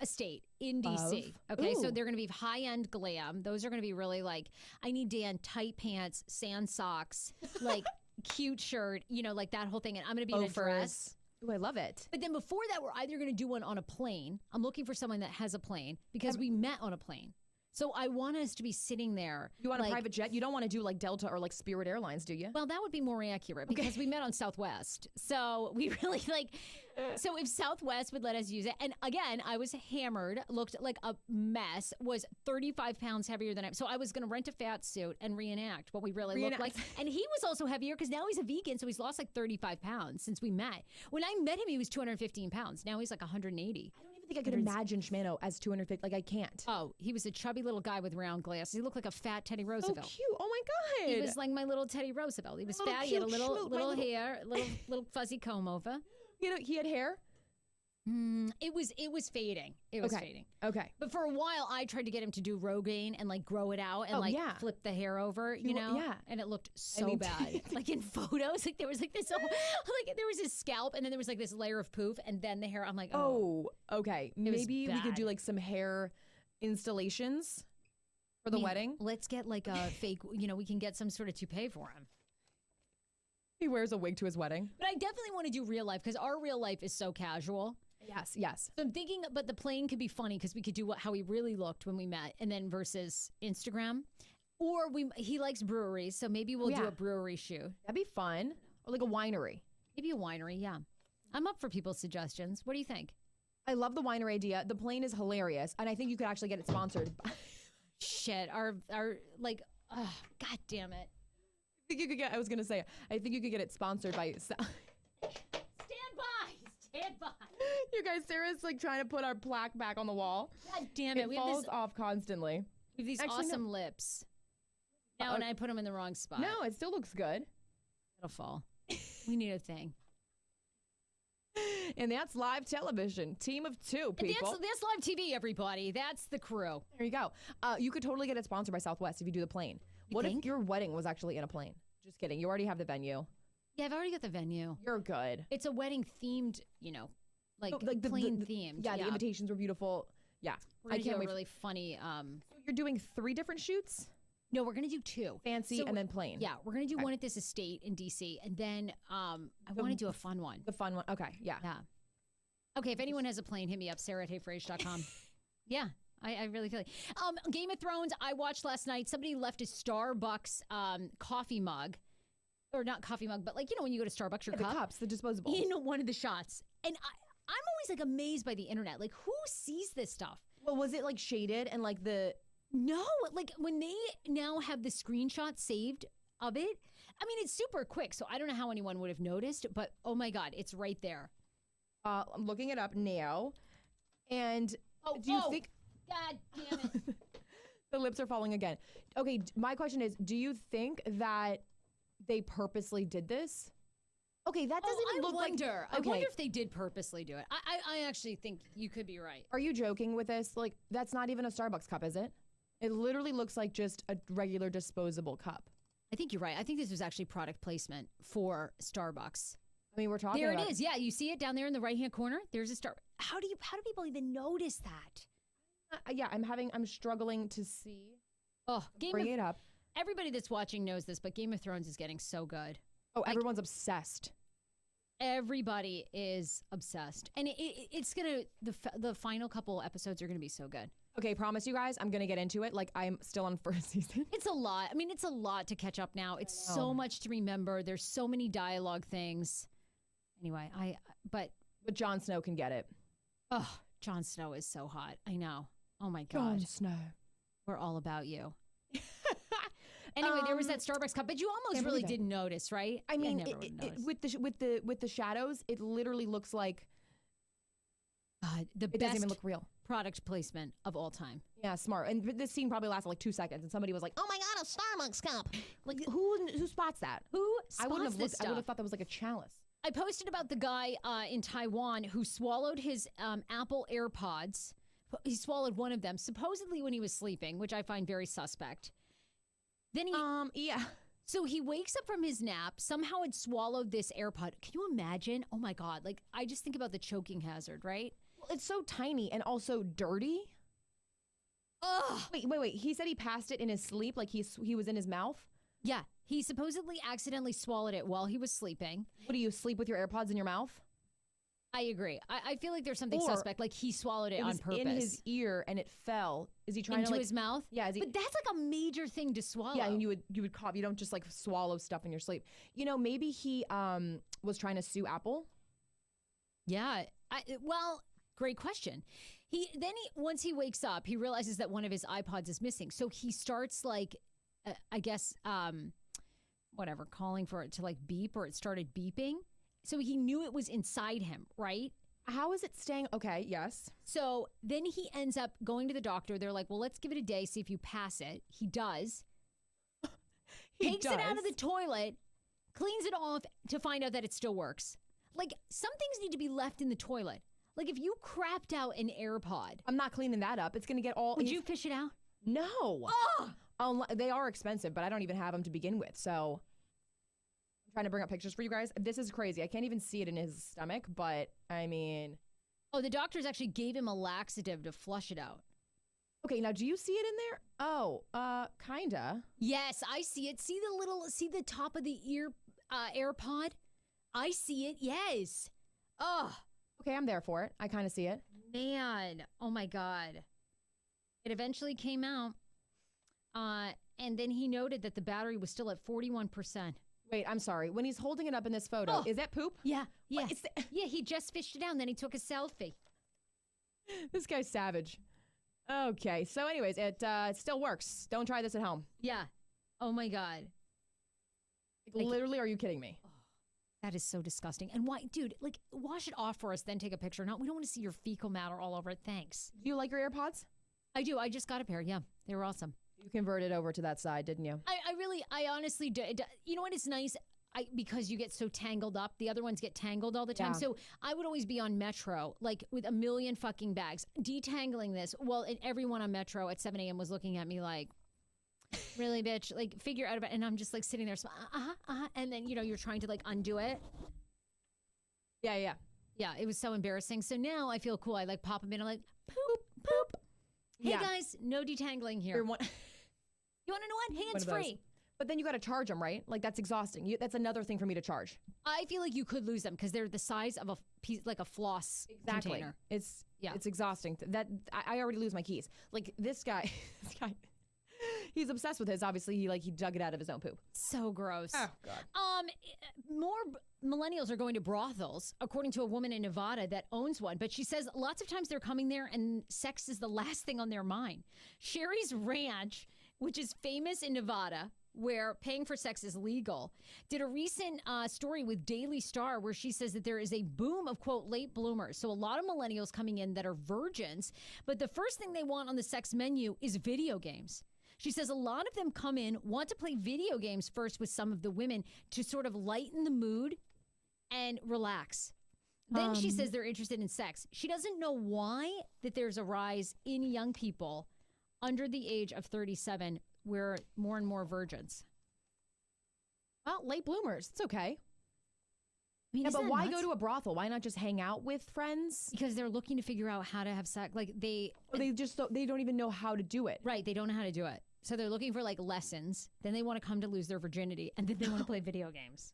B: estate in DC. Okay,
A: Ooh.
B: so they're going to be high-end glam. Those are going to be really like, I need Dan tight pants, sand socks, like cute shirt, like that whole thing. And I'm going to be in a dress.
A: Ooh, I love it.
B: But then before that, we're either going to do one on a plane. I'm looking for someone that has a plane because we met on a plane. So I want us to be sitting there.
A: You want a private jet? You don't want to do like Delta or like Spirit Airlines, do you?
B: Well, that would be more accurate because we met on Southwest. So we really so if Southwest would let us use it. And again, I was hammered, looked like a mess, was 35 pounds heavier than I am. So I was going to rent a fat suit and reenact what we really looked like. And he was also heavier because now he's a vegan. So he's lost like 35 pounds since we met. When I met him, he was 215 pounds. Now he's like 180.
A: I think I could imagine Schmano as 250. Like, I can't.
B: Oh, he was a chubby little guy with round glasses. He looked like a fat Teddy Roosevelt.
A: Oh, cute. Oh, my God.
B: He was like my little Teddy Roosevelt. He was fat. He had a little hair, little fuzzy comb over.
A: He had hair?
B: It was fading. It was fading.
A: Okay.
B: But for a while, I tried to get him to do Rogaine and like grow it out and flip the hair over,
A: Yeah.
B: And it looked so bad. Like in photos, like there was like this, like there was his scalp and then there was like this layer of poof and then the hair. I'm like,
A: oh okay. Maybe we could do
B: bad.
A: like some hair installations for the wedding.
B: Let's get like a fake, we can get some sort of toupee for him.
A: He wears a wig to his wedding.
B: But I definitely want to do real life because our real life is so casual.
A: Yes.
B: So I'm thinking, but the plane could be funny because we could do how he really looked when we met, and then versus Instagram, or he likes breweries, so maybe we'll do a brewery shoot.
A: That'd be fun, or like a winery.
B: Maybe a winery, yeah. I'm up for people's suggestions. What do you think?
A: I love the winery idea. The plane is hilarious, and I think you could actually get it sponsored.
B: Shit, our like, God damn it.
A: I think you could get. I was gonna say, I think you could get it sponsored by.
B: Stand by.
A: You guys, Sarah's like trying to put our plaque back on the wall.
B: God damn it.
A: It falls off constantly.
B: We have these awesome lips. Now, and I put them in the wrong spot.
A: No, it still looks good.
B: It'll fall. We need a thing.
A: And that's live television. Team of 2 people.
B: That's live TV, everybody. That's the crew.
A: There you go. You could totally get it sponsored by Southwest if you do the plane. What if your wedding was actually in a plane? Just kidding. You already have the venue.
B: Yeah, I've already got the venue.
A: You're good.
B: It's a wedding themed, like plane themed.
A: Yeah, the invitations were beautiful. Yeah.
B: We're gonna do a really funny.
A: So you're doing 3 different shoots?
B: No, we're going to do 2.
A: Fancy and then plain.
B: Yeah, we're going to do one at this estate in DC, and then I want to do a fun one.
A: The fun one. Okay, yeah.
B: Yeah. Okay, if anyone has a plane, hit me up, sarah@heyfrase.com. Yeah. I really feel like. Game of Thrones, I watched last night. Somebody left a Starbucks coffee mug. Or not coffee mug, but like, when you go to Starbucks, your cup.
A: The cups, the disposables.
B: In one of the shots. And I'm always like amazed by the internet. Like, who sees this stuff?
A: Well, was it like shaded and like the...
B: No, like when they now have the screenshot saved of it, I mean, it's super quick. So I don't know how anyone would have noticed, but oh my God, it's right there.
A: I'm looking it up now. And do you think...
B: God damn it.
A: The lips are falling again. Okay, my question is, do you think that they purposely did this? Okay, that doesn't look like...
B: I wonder if they did purposely do it. I actually think you could be right.
A: Are you joking with this? Like, that's not even a Starbucks cup, is it? It literally looks like just a regular disposable cup.
B: I think you're right. I think this was actually product placement for Starbucks.
A: I mean, we're talking
B: there
A: about...
B: it is. Yeah, you see it down there in the right-hand corner? There's a Starbucks. How do people even notice that?
A: Yeah, I'm struggling to see.
B: Oh,
A: Bring it up.
B: Everybody that's watching knows this, but Game of Thrones is getting so good.
A: Oh, everyone's obsessed.
B: Everybody is obsessed, and it's gonna the final couple episodes are gonna be so good.
A: Okay, promise you guys, I'm gonna get into it. Like I'm still on first season.
B: It's a lot. I mean, it's a lot to catch up now. It's so much to remember. There's so many dialogue things. Anyway, but
A: Jon Snow can get it.
B: Oh, Jon Snow is so hot. I know. Oh my God,
A: Jon Snow.
B: We're all about you. Anyway, there was that Starbucks cup, but you almost really didn't notice, right?
A: I mean, with the shadows, it literally looks like
B: the
A: it doesn't even look real.
B: Product placement of all time.
A: Yeah, smart. And this scene probably lasted like 2 seconds, and somebody was like, "Oh my God, a Starbucks cup!" Like, who spots that?
B: Who spots
A: I wouldn't have
B: this stuff?
A: I would have thought that was like a chalice.
B: I posted about the guy in Taiwan who swallowed his Apple Airpods. He swallowed one of them, supposedly when he was sleeping, which I find very suspect. Then
A: yeah.
B: So he wakes up from his nap. Somehow it swallowed this AirPod. Can you imagine? Oh my God. Like, I just think about the choking hazard, right?
A: Well, it's so tiny and also dirty.
B: Ugh.
A: Wait. He said he passed it in his sleep, like he was in his mouth?
B: Yeah. He supposedly accidentally swallowed it while he was sleeping.
A: What, do you sleep with your AirPods in your mouth?
B: I agree. I feel like there's something suspect. Like he swallowed it on purpose.
A: In his ear and it fell. Is he trying
B: into
A: to
B: his mouth?
A: Yeah.
B: But that's like a major thing to swallow.
A: Yeah, and you would cough. You don't just like swallow stuff in your sleep. You know, maybe he was trying to sue Apple.
B: Yeah. Well, great question. Once he wakes up, he realizes that one of his iPods is missing. So he starts like, I guess, calling for it to like beep, or it started beeping. So he knew it was inside him, right?
A: How is it staying? Okay, yes.
B: So then he ends up going to the doctor. They're like, well, let's give it a day, see if you pass it. He does. Takes it out of the toilet, cleans it off to find out that it still works. Like, some things need to be left in the toilet. Like, if you crapped out an AirPod.
A: I'm not cleaning that up. It's going to get all...
B: Would you fish it out?
A: No. They are expensive, but I don't even have them to begin with, so... Trying to bring up pictures for you guys. This is crazy. I can't even see it in his stomach, but I mean...
B: Oh, the doctors actually gave him a laxative to flush it out.
A: Okay, now do you see it in there? Oh, kinda.
B: Yes, I see it. See the top of the AirPod? I see it, yes. Oh.
A: Okay, I'm there for it. I kind of see it.
B: Man, oh my God. It eventually came out. And then he noted that the battery was still at 41%.
A: Wait, I'm sorry. When he's holding it up in this photo, is that poop?
B: Yeah. Yeah, he just fished it out and then he took a selfie.
A: This guy's savage. Okay, so anyways, it still works. Don't try this at home.
B: Yeah. Oh my God.
A: Like, literally, are you kidding me?
B: That is so disgusting. And why, dude, like, wash it off for us, then take a picture. No, we don't want to see your fecal matter all over it. Thanks.
A: Do you like your AirPods?
B: I do. I just got a pair. Yeah, they were awesome.
A: You converted over to that side, didn't you?
B: I honestly do. You know what? It's nice because you get so tangled up. The other ones get tangled all the time. Yeah. So I would always be on Metro, like with a million fucking bags, detangling this. Well, and everyone on Metro at 7 a.m. was looking at me like, really, bitch? Like, figure out about it. And I'm just like sitting there, and then, you're trying to like undo it.
A: Yeah.
B: Yeah, it was so embarrassing. So now I feel cool. I like pop them in. I'm like, poop. Hey, guys, no detangling here. You want to know what? Hands free.
A: But then you got to charge them, right? Like, that's exhausting. That's another thing for me to charge.
B: I feel like you could lose them because they're the size of a piece, like a floss container.
A: It's exhausting. I already lose my keys. Like, this guy, he's obsessed with his. Obviously, he dug it out of his own poop.
B: So gross.
A: Oh, God.
B: More millennials are going to brothels, according to a woman in Nevada that owns one. But she says lots of times they're coming there and sex is the last thing on their mind. Sherry's Ranch, which is famous in Nevada, where paying for sex is legal, did a recent story with Daily Star where she says that there is a boom of, quote, late bloomers. So a lot of millennials coming in that are virgins, but the first thing they want on the sex menu is video games. She says a lot of them come in, want to play video games first with some of the women to sort of lighten the mood and relax. Then she says they're interested in sex. She doesn't know why that there's a rise in young people under the age of 37 where more and more virgins.
A: Well, late bloomers. It's okay.
B: I mean,
A: Yeah,
B: isn't
A: but
B: that
A: why
B: nuts?
A: go to a brothel? Why not just hang out with friends?
B: Because they're looking to figure out how to have sex. Like
A: Or they don't even know how to do it.
B: right, they don't know how to do it. So they're looking for like lessons. Then they want to come to lose their virginity, and then they want to play video games.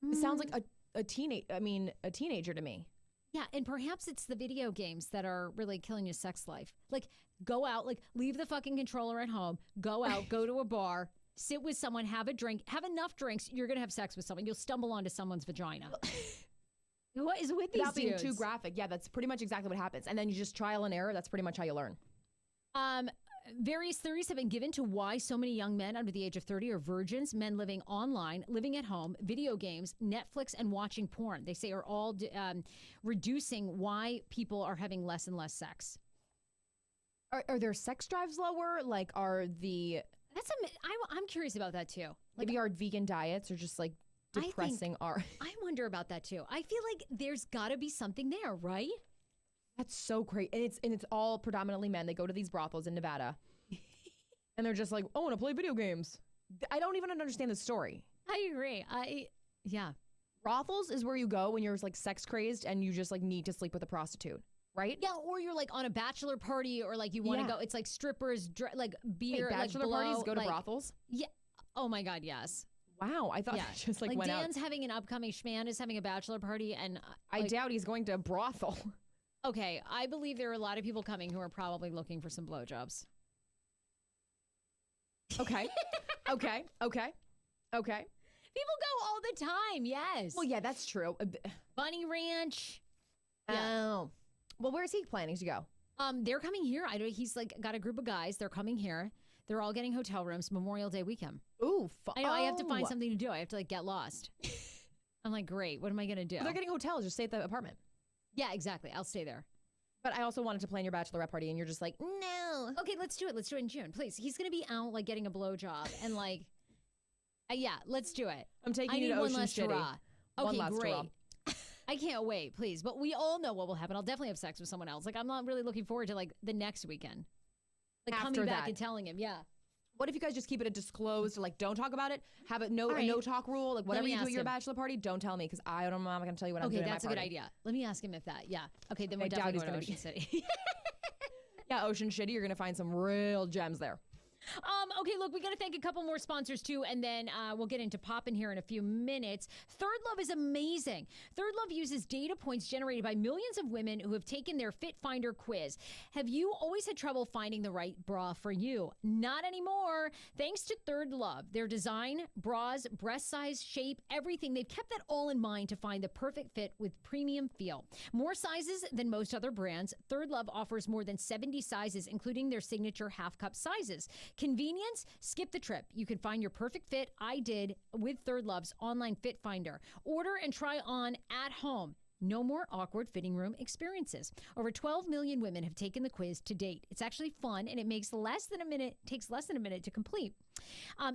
A: It sounds like a teenager to me.
B: Yeah, and perhaps it's the video games that are really killing your sex life. Like, go out, like, leave the fucking controller at home, go out, go to a bar, sit with someone, have a drink, have enough drinks, you're going to have sex with someone. You'll stumble onto someone's vagina. What is with these
A: Without being
B: dudes?
A: too graphic, yeah, that's pretty much exactly what happens. And then you just trial and error. That's pretty much how you learn.
B: Various theories have been given to why so many young men under the age of 30 are virgins. Men living online, living at home, video games, Netflix, and watching porn. They say are all reducing why people are having less and less sex.
A: Are their sex drives lower? Like, I'm
B: curious about that too. Like,
A: maybe our vegan diets are just like depressing our.
B: I wonder about that too. I feel like there's got to be something there, right?
A: That's so crazy. And it's all predominantly men. They go to these brothels in Nevada. And they're just like, I want to play video games. I don't even understand the story.
B: I agree. Yeah.
A: Brothels is where you go when you're like sex crazed and you just like need to sleep with a prostitute, right?
B: Yeah, or you're like on a bachelor party or like you want to go. It's like strippers, like beer.
A: Wait, bachelor
B: like
A: parties go to
B: like,
A: brothels?
B: Yeah. Oh my God, yes.
A: Wow, I thought that just like went
B: Dan's
A: out.
B: having an upcoming, Schman is having a bachelor party and
A: I doubt he's going to a brothel.
B: Okay, I believe there are a lot of people coming who are probably looking for some blowjobs.
A: Okay. Okay.
B: People go all the time, yes.
A: Well, yeah, that's true.
B: Bunny Ranch.
A: Oh. Well, where is he planning to go?
B: They're coming here. He's like got a group of guys. They're coming here. They're all getting hotel rooms Memorial Day weekend.
A: Ooh,
B: I know. I have to find something to do. I have to like get lost. I'm like, great. What am I gonna do?
A: Well, they're getting hotels. Just stay at the apartment.
B: Yeah, exactly. I'll stay there.
A: But I also wanted to plan your bachelorette party, and you're just like, no.
B: Okay, let's do it. Let's do it in June, please. He's gonna be out like getting a blowjob and like, yeah, let's do it.
A: I'm taking you
B: need
A: to
B: one
A: Ocean
B: last
A: City.
B: hurrah.
A: One
B: Okay,
A: last
B: great.
A: hurrah.
B: I can't wait, please. But we all know what will happen. I'll definitely have sex with someone else. Like, I'm not really looking forward to like the next weekend. Like
A: After
B: coming back
A: that.
B: and telling him, yeah.
A: What if you guys just keep it a disclosed, like don't talk about it? Have a no talk rule, like whatever
B: me
A: you do
B: ask
A: at your
B: him.
A: bachelor party, don't tell me because I'm not going to tell you what I'm
B: Okay,
A: doing at my
B: that's a good
A: party.
B: idea. Let me ask him if that. Yeah. Okay, then
A: I
B: we're
A: doubt
B: definitely
A: he's
B: going to
A: gonna
B: Ocean City.
A: Yeah, Ocean City, you're going to find some real gems there.
B: Okay, look, we got to thank a couple more sponsors too, and then we'll get into popping here in a few minutes. ThirdLove is amazing. ThirdLove uses data points generated by millions of women who have taken their Fit Finder quiz. Have you always had trouble finding the right bra for you? Not anymore. Thanks to ThirdLove. Their design, bras, breast size, shape, everything, they've kept that all in mind to find the perfect fit with premium feel. More sizes than most other brands, ThirdLove offers more than 70 sizes, including their signature half-cup sizes. Convenience? Skip the trip. You can find your perfect fit. I did with ThirdLove's online fit finder. Order and try on at home. No more awkward fitting room experiences. Over 12 million women have taken the quiz to date. It's actually fun and it takes less than a minute to complete.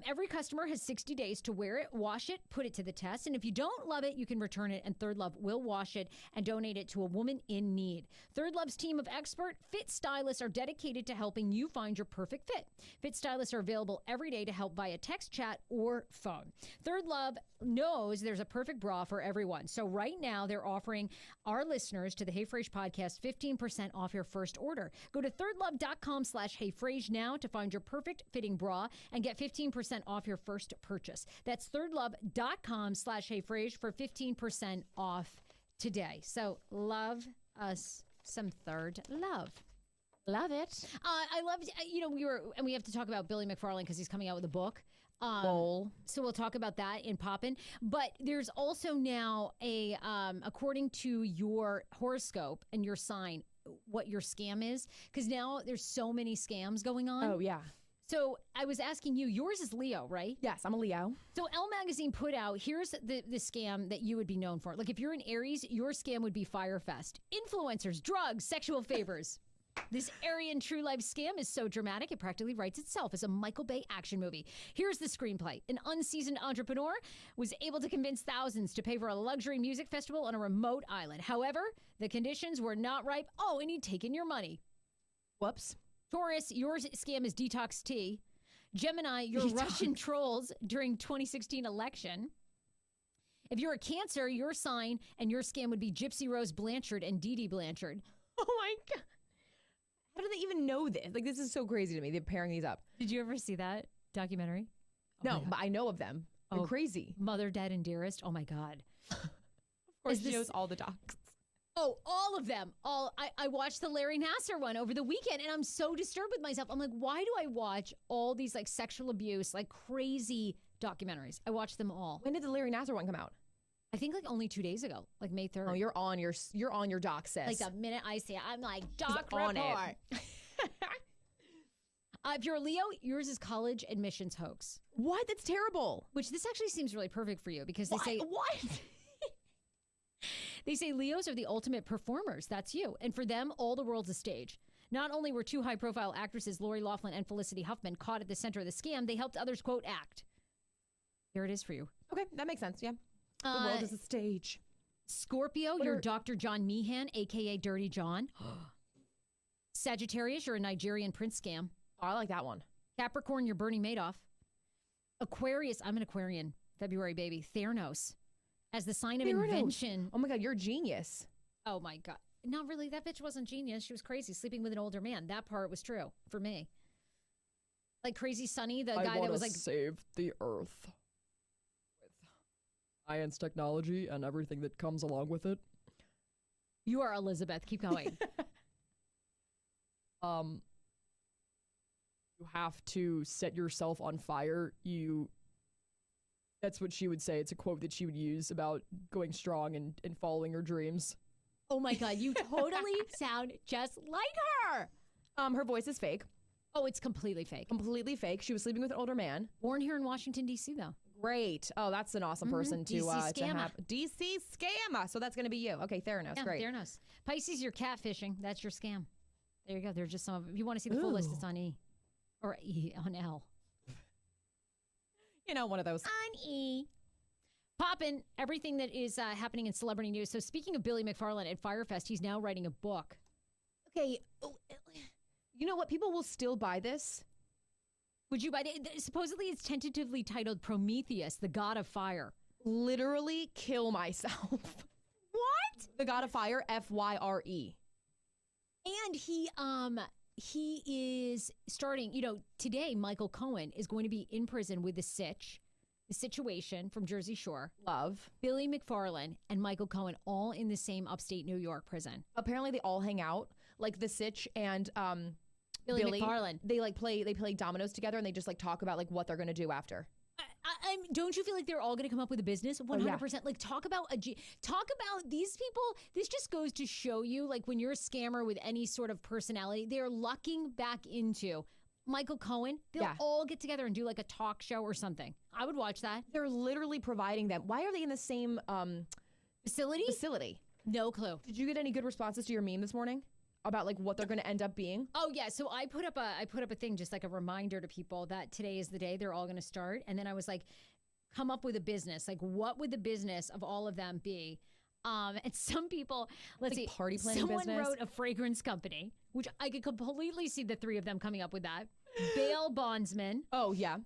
B: Every customer has 60 days to wear it, wash it, put it to the test. And if you don't love it, you can return it and ThirdLove will wash it and donate it to a woman in need. ThirdLove's team of expert fit stylists are dedicated to helping you find your perfect fit. Fit stylists are available every day to help via text, chat, or phone. ThirdLove knows there's a perfect bra for everyone. So right now they're offering our listeners to the Hey Frase podcast 15% off your first order. Go to thirdlove.com/HeyFrase now to find your perfect fitting bra and get 15% off your first purchase. That's thirdlove.com/HeyFrase for 15% off today. So love us some ThirdLove.
A: Love it.
B: I loved, we have to talk about Billy McFarland because he's coming out with a book. So we'll talk about that in Poppin'. But there's also now according to your horoscope and your sign, what your scam is. Because now there's so many scams going on.
A: Oh, yeah.
B: So I was asking you, yours is Leo, right?
A: Yes, I'm a Leo.
B: So Elle Magazine put out, here's the scam that you would be known for. Like if you're an Aries, your scam would be Firefest. Influencers, drugs, sexual favors. This Aryan true life scam is so dramatic, it practically writes itself as a Michael Bay action movie. Here's the screenplay. An unseasoned entrepreneur was able to convince thousands to pay for a luxury music festival on a remote island. However, the conditions were not ripe. Oh, and he'd taken your money.
A: Whoops.
B: Taurus, your scam is detox tea. Gemini, your Russian trolls during 2016 election. If you're a Cancer, your sign and your scam would be Gypsy Rose Blanchard and Dee Dee Blanchard.
A: Oh my God. How do they even know this? Like, this is so crazy to me. They're pairing these up.
B: Did you ever see that documentary?
A: No, but I know of them. They're crazy.
B: Mother, Dad, and Dearest. Oh my God.
A: Of course, she knows all the docs.
B: Oh, all of them. I watched the Larry Nassar one over the weekend, and I'm so disturbed with myself. I'm like, why do I watch all these like sexual abuse, like crazy documentaries? I watched them all.
A: When did the Larry Nassar one come out?
B: I think like only 2 days ago, like May 3rd.
A: Oh, you're on your doc, sis.
B: Like the minute I see it, I'm like, doc
A: on
B: report. If you're a Leo, yours is college admissions hoax.
A: What? That's terrible.
B: Which this actually seems really perfect for you because they say
A: what?
B: They say Leos are the ultimate performers. That's you. And for them, all the world's a stage. Not only were two high-profile actresses, Lori Loughlin and Felicity Huffman, caught at the center of the scam, they helped others, quote, act. Here it is for you.
A: Okay, that makes sense, yeah. The world is a stage.
B: Scorpio, you're Dr. John Meehan, a.k.a. Dirty John. Sagittarius, you're a Nigerian prince scam.
A: Oh, I like that one.
B: Capricorn, you're Bernie Madoff. Aquarius, I'm an Aquarian. February, baby. Theranos. As the sign of invention.
A: Oh my God, you're a genius.
B: Oh my God. Not really. That bitch wasn't genius. She was crazy, sleeping with an older man. That part was true for me. Like Crazy Sunny, the guy that was like...
C: save the earth with science, technology, and everything that comes along with it.
B: You are Elizabeth. Keep going.
C: You have to set yourself on fire. That's what she would say. It's a quote that she would use about going strong and following her dreams.
B: Oh my God, you totally sound just like her.
A: Her voice is fake.
B: Oh, it's completely fake.
A: Completely fake. She was sleeping with an older man.
B: Born here in Washington, D.C., though.
A: Great. Oh, that's an awesome person to
B: DC
A: to
B: scammer.
A: have. DC scammer. So that's going to be you. Okay, Theranos.
B: Yeah,
A: Great.
B: Theranos. Pisces, you're catfishing. That's your scam. There you go. There's just some of it. If you want to see the full list, it's on E. Or E on L.
A: You know, one of those.
B: On E. Poppin', everything that is happening in celebrity news. So speaking of Billy McFarland at Firefest, he's now writing a book.
A: Okay. You know what? People will still buy this.
B: Would you buy it? Supposedly it's tentatively titled Prometheus, the God of Fire.
A: Literally kill myself.
B: What?
A: The God of Fire, F-Y-R-E.
B: And he is starting, today Michael Cohen is going to be in prison with the situation from Jersey Shore.
A: Love.
B: Billy McFarland and Michael Cohen all in the same upstate New York prison.
A: Apparently they all hang out, like the Sitch and
B: Billy McFarland.
A: They play dominoes together and they just like talk about like what they're going to do after.
B: Don't you feel like they're all going to come up with a business? 100%.
A: Oh, yeah.
B: Like talk about these people. This just goes to show you, like when you're a scammer with any sort of personality, they're lucking back into Michael Cohen. They'll all get together and do like a talk show or something. I would watch that.
A: They're literally providing them. Why are they in the same facility?
B: No clue.
A: Did you get any good responses to your meme this morning about like what they're going to end up being?
B: Oh yeah, so I put up a thing, just like a reminder to people that today is the day they're all going to start. And then I was like, come up with a business. Like, what would the business of all of them be? And some people, let's see,
A: party planning
B: someone
A: business?
B: wrote a fragrance company, which I could completely see the three of them coming up with that. Bail bondsman.
A: Oh yeah.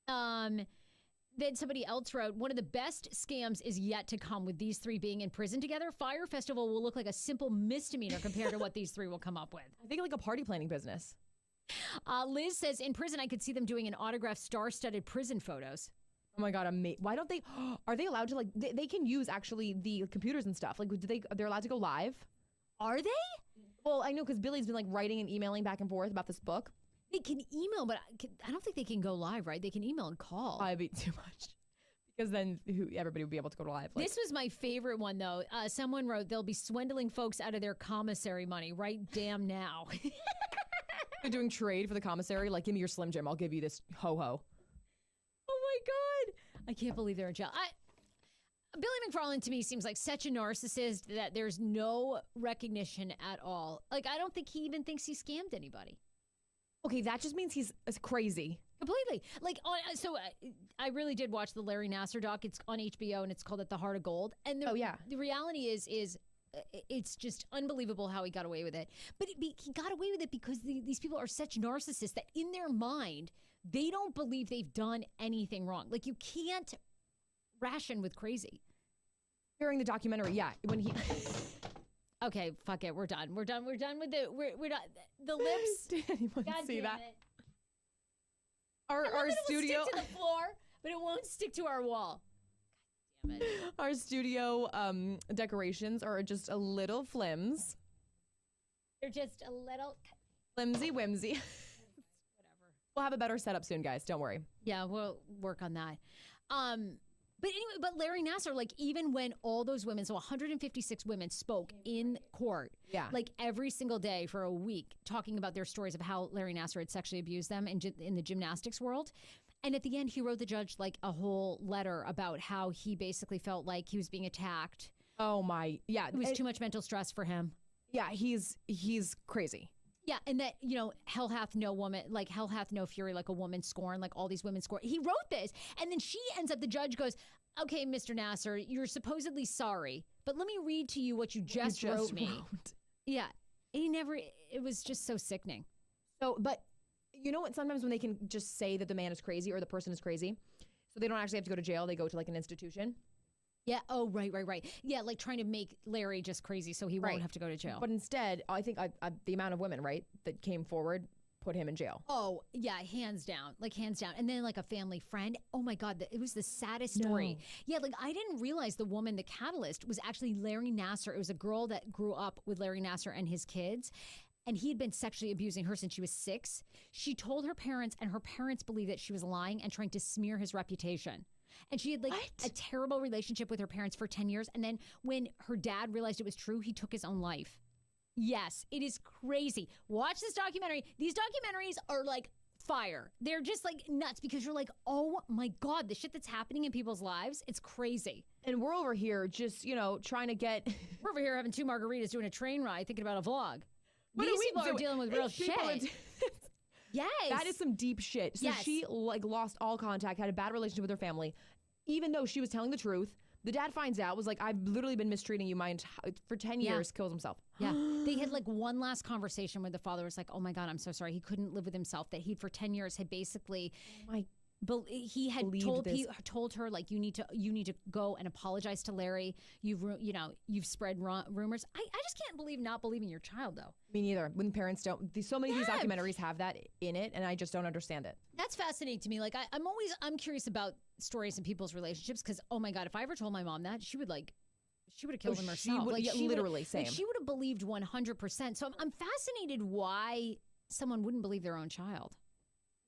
B: Then somebody else wrote, one of the best scams is yet to come with these three being in prison together. Fire Festival will look like a simple misdemeanor compared to what these three will come up with.
A: I think like a party planning business.
B: Liz says, in prison, I could see them doing an autographed star-studded prison photos.
A: Oh my God, why don't they, are they allowed to like, they can use actually the computers and stuff. Like, they're allowed to go live?
B: Are they?
A: Well, I know because Billy's been like writing and emailing back and forth about this book.
B: They can email, but I don't think they can go live, right? They can email and call.
A: I'd be too much. Because then everybody would be able to go live. Like.
B: This was my favorite one, though. Someone wrote, they'll be swindling folks out of their commissary money right damn now.
A: They're doing trade for the commissary. Like, give me your Slim Jim. I'll give you this ho-ho.
B: Oh, my God. I can't believe they're in jail. Billy McFarland, to me, seems like such a narcissist that there's no recognition at all. Like, I don't think he even thinks he scammed anybody.
A: Okay, that just means he's crazy.
B: Completely. Like, I really did watch the Larry Nassar doc. It's on HBO, and it's called At the Heart of Gold. And the reality is it's just unbelievable how he got away with it. But he got away with it because these people are such narcissists that in their mind, they don't believe they've done anything wrong. Like, you can't ration with crazy.
A: During the documentary, yeah, when he
B: Okay, fuck it. We're done. We're done with we're done. The lips.
A: did anyone
B: God
A: see
B: damn
A: that?
B: it.
A: Our
B: It
A: studio
B: will stick to the floor, but it won't stick to our wall. God damn it.
A: our studio decorations are just a little flims.
B: They're just a little
A: Flimsy whimsy.
B: whatever.
A: We'll have a better setup soon, guys. Don't worry.
B: Yeah, we'll work on that. But anyway, but Larry Nassar, like even when all those women, so 156 women spoke in court,
A: Yeah.
B: like every single day for a week, talking about their stories of how Larry Nassar had sexually abused them in the gymnastics world. And at the end, he wrote the judge like a whole letter about how he basically felt like he was being attacked.
A: Oh my, yeah.
B: It was too much mental stress for him.
A: Yeah, he's crazy.
B: Yeah, and that, hell hath no woman, like hell hath no fury like a woman scorned, like all these women scorned. He wrote this, and then she ends up, the judge goes, okay, Mr. Nassar, you're supposedly sorry, but let me read to you what you just wrote me. Yeah, it was just so sickening.
A: So, but you know what, sometimes when they can just say that the man is crazy or the person is crazy, so they don't actually have to go to jail, they go to like an institution.
B: Yeah. Oh, right. Yeah, like trying to make Larry just crazy so he won't
A: Right.
B: have to go to jail.
A: But instead, I think the amount of women, right, that came forward put him in jail.
B: Oh, yeah, hands down. And then like a family friend. Oh my God, it was the saddest story.
A: No.
B: Yeah, like I didn't realize the woman, the catalyst, was actually Larry Nassar. It was a girl that grew up with Larry Nassar and his kids. And he had been sexually abusing her since she was 6. She told her parents, and her parents believed that she was lying and trying to smear his reputation. And she had like a terrible relationship with her parents for 10 years. And then when her dad realized it was true, he took his own life. Yes, it is crazy. Watch this documentary. These documentaries are like fire. They're just like nuts because you're like, oh my God, the shit that's happening in people's lives, it's crazy.
A: And we're over here just, trying to get...
B: We're over here having 2 margaritas, doing a train ride, thinking about a vlog.
A: What
B: These
A: are we
B: people are
A: doing?
B: dealing with real
A: These people are
B: shit.
A: d-
B: Yes.
A: That is some deep shit. So
B: Yes.
A: she lost all contact, had a bad relationship with her family, even though she was telling the truth. The dad finds out, was like, I've literally been mistreating you for 10
B: Yeah.
A: years, kills himself.
B: Yeah. They had like one last conversation where the father was like, oh my God, I'm so sorry. He couldn't live with himself. That he for 10 years had basically, he had told her like, you need to go and apologize to Larry. You've spread rumors. I just can't not believing your child though.
A: Me neither. When parents don't, so many of these documentaries have that in it, and I just don't understand it.
B: That's fascinating to me. Like I'm curious about stories in people's relationships because oh my God, if I ever told my mom that, she would have killed him herself.
A: She literally, same.
B: She would have believed 100%. So I'm fascinated why someone wouldn't believe their own child.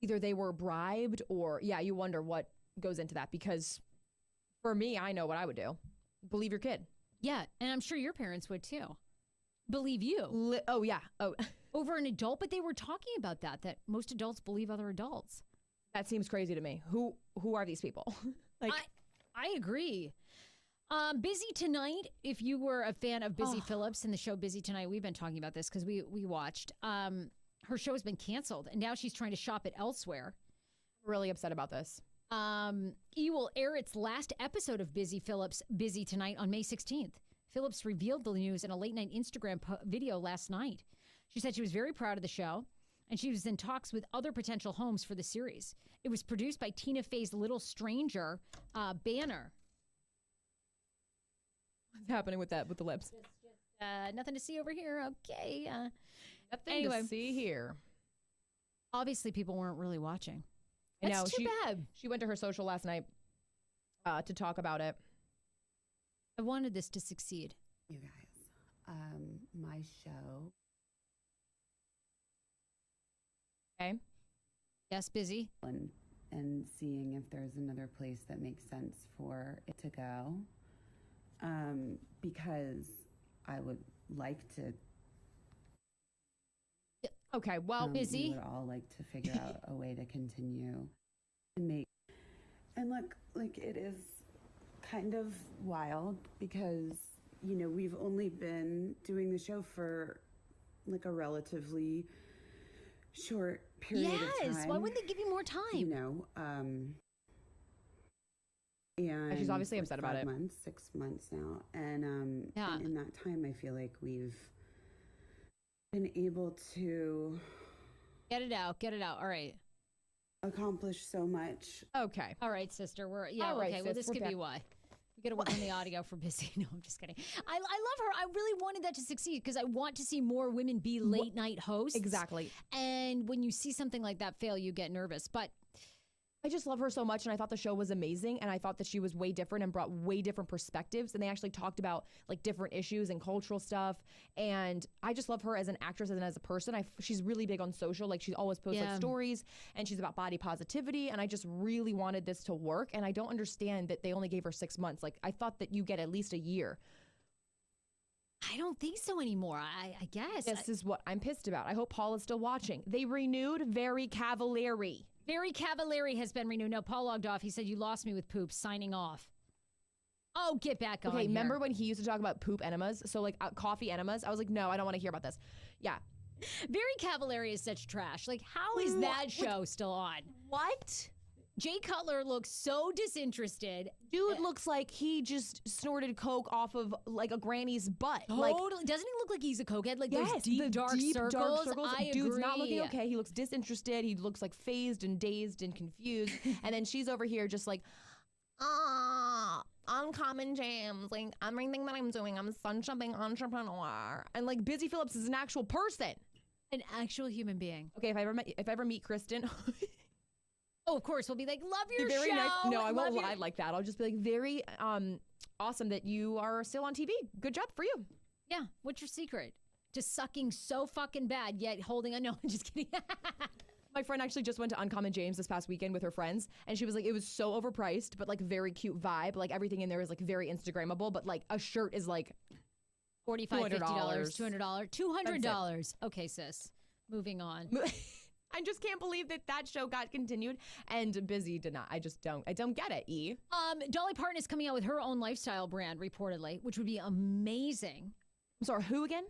A: Either they were bribed or, you wonder what goes into that. Because for me, I know what I would do. Believe your kid.
B: Yeah, and I'm sure your parents would too. Believe you.
A: Oh, yeah. Oh,
B: Over an adult, but they were talking about that most adults believe other adults.
A: that seems crazy to me. Who are these people?
B: I agree. Busy Tonight, if you were a fan of Busy Phillips and the show Busy Tonight, we've been talking about this because we watched. Her show has been canceled, and now she's trying to shop it elsewhere.
A: Really upset about this.
B: E! will air its last episode of Busy Phillips' Busy Tonight on May 16th. Phillips revealed the news in a late-night Instagram video last night. She said she was very proud of the show, and she was in talks with other potential homes for the series. It was produced by Tina Fey's Little Stranger banner.
A: What's happening with that, with the lips?
B: Nothing to see over here. Okay.
A: Nothing to see here.
B: Obviously, people weren't really watching.
A: I know.
B: That's too bad.
A: She went to her social last night to talk about it.
B: I wanted this to succeed.
D: You guys, my show.
A: Okay.
B: Yes, Busy.
D: And seeing if there's another place that makes sense for it to go. Because I would like to.
A: Okay, well,
B: Busy.
D: We would all like to figure out a way to continue and make. And look, like it is kind of wild because, we've only been doing the show for like a relatively short period of time.
B: Yes. Why wouldn't they give you more time?
D: And
A: she's obviously upset about
D: 5
A: it.
D: months, 6 months now. And
B: Yeah.
D: in that time, I feel like we've been able to
B: Get it out. All right.
D: accomplish so much.
C: Okay.
B: All right, sister. We're
C: All right,
B: okay. Well,
C: sis,
B: this
C: we're
B: could be
C: back.
B: why. We got to work on the audio for busy. No, I'm just kidding. I love her. I really wanted that to succeed because I want to see more women be late night hosts.
C: Exactly.
B: And when you see something like that fail, you get nervous. But
A: I just love her so much, and I thought the show was amazing, and I thought that she was way different and brought way different perspectives, and they actually talked about like different issues and cultural stuff, and I just love her as an actress and as a person. She's really big on social, like she always posts like stories, and she's about body positivity, and I just really wanted this to work, and I don't understand that they only gave her 6 months. Like I thought that you get at least a year.
B: I don't think so anymore. I guess.
A: This is what I'm pissed about. I hope Paul is still watching. They renewed Very Cavallari.
B: Very Cavallari has been renewed. No, Paul logged off. He said, you lost me with poop. Signing off. Oh, get back on
A: Okay,
B: here.
A: remember when he used to talk about poop enemas? So like coffee enemas? I was like, no, I don't want to hear about this. Yeah.
B: Very Cavallari is such trash. Like, how is that show still on?
A: What?
B: Jay Cutler looks so disinterested.
A: Dude looks like he just snorted coke off of like a granny's butt. Like,
B: Totally. Doesn't he look like he's a cokehead? Like
A: yes,
B: those deep,
A: the
B: dark circles. I
A: Dude's
B: agree.
A: not looking okay. He looks disinterested. He looks like phased and dazed and confused. And then she's over here just like, uncommon jams. Like everything that I'm doing, I'm such a big entrepreneur. And like Busy Phillips is an actual person.
B: An actual human being.
A: Okay, if I ever meet Kristen.
B: Oh, of course. We'll be like, love your
A: very
B: show.
A: nice. No, I won't
B: love
A: lie like that. I'll just be like, very awesome that you are still on TV. Good job for you.
B: Yeah. What's your secret? Just sucking so fucking bad, yet holding a no. I'm just kidding.
A: My friend actually just went to Uncommon James this past weekend with her friends, and she was like, it was so overpriced, but like very cute vibe. Like everything in there is like very Instagrammable, but like a shirt is like
B: $45, $50, $200, $200. Okay, sis. Moving on.
A: I just can't believe that show got continued and Busy did not. I don't get it, E.
B: Dolly Parton is coming out with her own lifestyle brand, reportedly, which would be amazing.
A: I'm sorry, who again?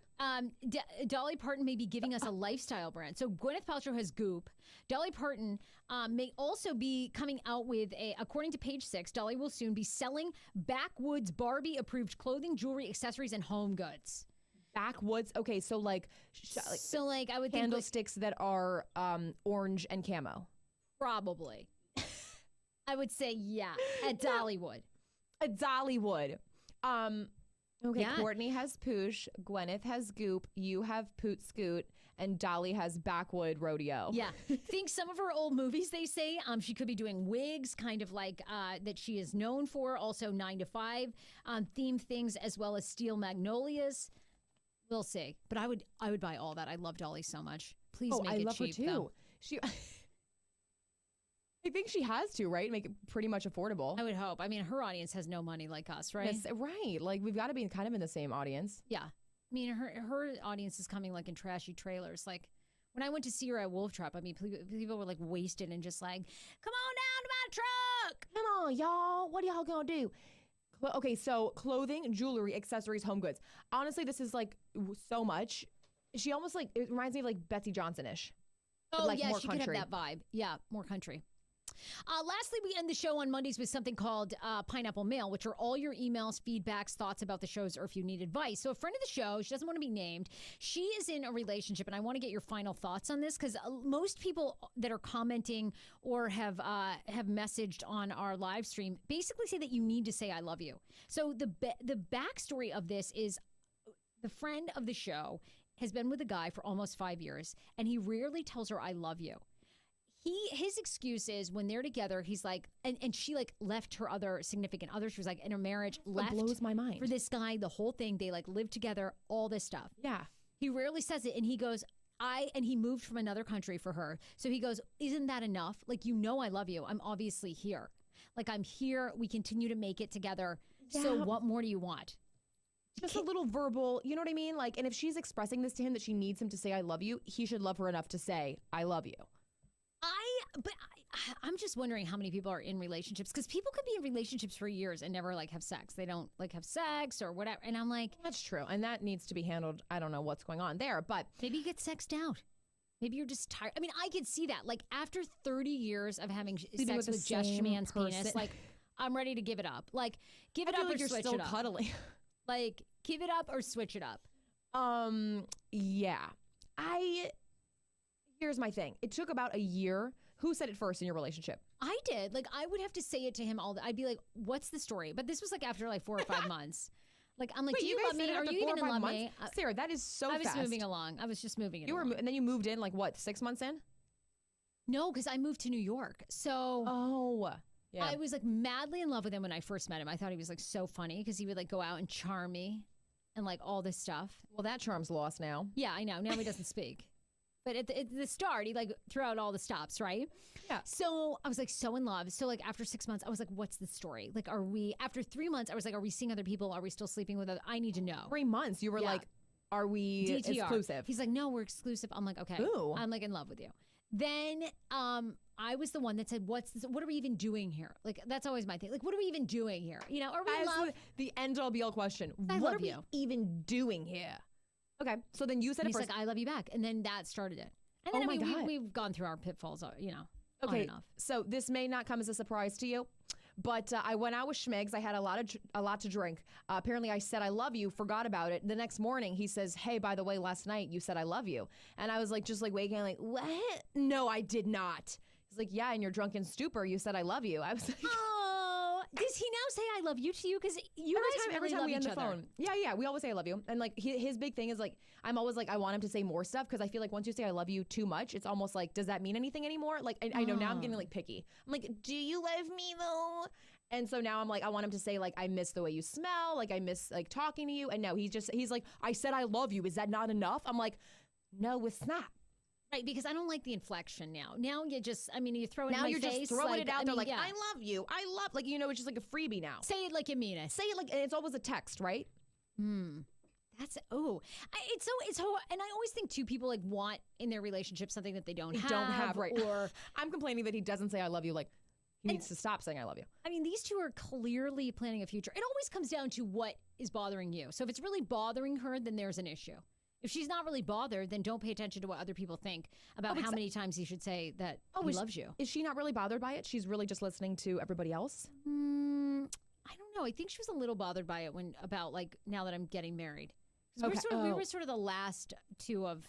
B: Dolly Parton may be giving us a lifestyle brand. So Gwyneth Paltrow has Goop. Dolly Parton may also be coming out with according to Page Six, Dolly will soon be selling Backwoods Barbie-approved clothing, jewelry, accessories, and home goods.
A: Backwoods. Okay, so like
B: I would think
A: candlesticks that are orange and camo.
B: probably. I would say at Dollywood.
A: A Dollywood. Okay,
B: Yeah.
A: Courtney has Poosh, Gwyneth has Goop, you have Poot Scoot, and Dolly has Backwood Rodeo.
B: Yeah. Think some of her old movies, they say, she could be doing wigs, kind of like that she is known for. Also 9 to 5 theme things, as well as Steel Magnolias. We'll see. But I would buy all that. I love Dolly so much. Please make
A: I
B: it
A: love
B: cheap,
A: her too.
B: though.
A: I think she has to, right? Make it pretty much affordable.
B: I would hope. I mean, her audience has no money like us, right?
A: Yes, right. Like we've got to be kind of in the same audience.
B: Yeah. I mean, her audience is coming like in trashy trailers. Like when I went to see her at Wolf Trap, I mean, people were like wasted and just like, come on down to my truck.
A: Come on, y'all. What are y'all gonna do? Okay, so clothing, jewelry, accessories, home goods. Honestly, this is like so much. She almost like, it reminds me of like Betsy Johnson-ish.
B: Oh,
A: like
B: yeah,
A: more
B: she
A: country.
B: could have that vibe. Yeah, more country. Lastly, we end the show on Mondays with something called Pineapple Mail, which are all your emails, feedbacks, thoughts about the shows, or if you need advice. So a friend of the show, she doesn't want to be named. She is in a relationship, and I want to get your final thoughts on this because most people that are commenting or have messaged on our live stream basically say that you need to say I love you. So the backstory of this is the friend of the show has been with a guy for almost 5 years, and he rarely tells her I love you. His excuse is when they're together, he's like, and she like left her other significant other. She was like in her marriage, left
A: blows my mind.
B: for this guy, the whole thing. They like lived together, all this stuff.
A: Yeah.
B: He rarely says it. And he goes, and he moved from another country for her. So he goes, isn't that enough? Like, you know, I love you. I'm obviously here. Like, I'm here. We continue to make it together.
A: Yeah.
B: So what more do you want?
A: Just a little verbal, you know what I mean? Like, and if she's expressing this to him that she needs him to say I love you, he should love her enough to say I love you.
B: I'm just wondering how many people are in relationships because people could be in relationships for years and never like have sex. They don't like have sex or whatever. And I'm like,
A: That's true. And that needs to be handled. I don't know what's going on there, but
B: maybe you get sexed out. Maybe you're just tired. I mean, I could see that. Like after 30 years of having sex with just man's penis, like I'm ready to give it up. Like give it
A: I
B: up
A: feel like
B: or
A: you're
B: switch
A: still
B: it up.
A: cuddling.
B: Like give it up or switch it up.
A: Yeah. Here's my thing. It took about a year. Who said it first in your relationship?
B: I did. Like, I would have to say it to him I'd be like, what's the story? But this was like after like 4 or 5 months. Like, I'm like,
A: Wait,
B: do you
A: guys
B: love me?
A: said it
B: Are
A: after
B: you
A: 4
B: even
A: or 5
B: love
A: months?
B: me?
A: Sarah, that is so
B: I was
A: fast.
B: moving along. I was just moving it
A: You were,
B: along.
A: and then you moved in like what, 6 months in?
B: No, because I moved to New York. So
A: Yeah.
B: I was like madly in love with him when I first met him. I thought he was like so funny because he would like go out and charm me and like all this stuff.
A: Well, that charm's lost now.
B: Yeah, I know. Now he doesn't speak. But at the start, he like threw out all the stops, right?
A: Yeah.
B: So I was like so in love. So like after 6 months, I was like, what's the story? Like, after 3 months, I was like, are we seeing other people? Are we still sleeping with other? I need to know.
A: 3 months, you were
B: Yeah.
A: like, are we
B: DTR.
A: exclusive?
B: He's like, no, we're exclusive. I'm like, okay.
A: Ooh.
B: I'm like in love with you. Then I was the one that said, what are we even doing here? Like, that's always my thing. Like, what are we even doing here? You know, are we in love?
A: The end all be all question.
B: I
A: What
B: love
A: are
B: you.
A: we even doing here? Okay, so then you said
B: And
A: it
B: he's
A: first.
B: like, I love you back. And then that started it. And
A: Oh
B: then
A: my God.
B: we've gone through our pitfalls, you know, on
A: Okay,
B: and off.
A: so this may not come as a surprise to you, but I went out with Schmigs. I had a lot to drink. Apparently, I said I love you, forgot about it. The next morning, he says, "Hey, by the way, last night you said I love you," and I was like, just like waking, like, what? No, I did not. He's like, yeah, in your drunken stupor, you said I love you. I was like.
B: Oh, does he now say I love you to you? Because you guys
A: every
B: really
A: time
B: love
A: we end
B: each
A: the
B: other.
A: phone. Yeah, we always say I love you. And like his big thing is like, I'm always like, I want him to say more stuff because I feel like once you say I love you too much, it's almost like, does that mean anything anymore? Like, I know now I'm getting like picky. I'm like, do you love me though? And so now I'm like, I want him to say like, I miss the way you smell. Like, I miss like talking to you. And no, he's like, I said I love you. Is that not enough? I'm like, no, it's not.
B: Right, because I don't like the inflection now. Now you just, I mean, you throw it
A: Now
B: in my
A: you're
B: face.
A: just throwing
B: like,
A: it out
B: I
A: there
B: mean,
A: like,
B: yeah.
A: I love you. I love, like, you know, it's just like a freebie now.
B: Say it like you mean it.
A: Say it like, and it's always a text, right?
B: That's, it's so, and I always think too, people like want in their relationship something that they don't have.
A: Right.
B: Or,
A: I'm complaining that he doesn't say I love you. Like, he needs to stop saying I love you.
B: I mean, these two are clearly planning a future. It always comes down to what is bothering you. So if it's really bothering her, then there's an issue. If she's not really bothered, then don't pay attention to what other people think about how many times he should say that he loves you.
A: Is she not really bothered by it? She's really just listening to everybody else?
B: I don't know. I think she was a little bothered by it about like now that I'm getting married. 'Cause we were sort of the last two of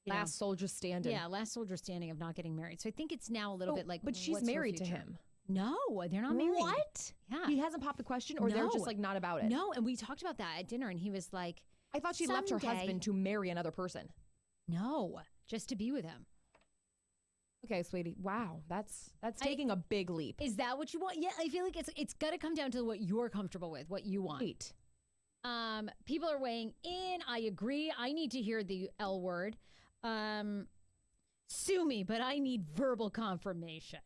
A: Last soldier standing.
B: Yeah, last soldier standing of not getting married. So I think it's now a little bit like.
A: But she's
B: what's her
A: married to
B: future?
A: him.
B: No, they're not married.
A: What?
B: Yeah.
A: He hasn't popped the question, or they're
B: No.
A: just like not about it?
B: No, and we talked about that at dinner, and he was like,
A: I thought she left her
B: Someday.
A: husband to marry another person.
B: "No, just to be with him."
A: Okay, sweetie. Wow, that's taking a big leap.
B: Is that what you want? Yeah, I feel like it's got to come down to what you're comfortable with, what you want.
A: Wait.
B: People are weighing in. I agree. I need to hear the L word. Sue me, but I need verbal confirmation.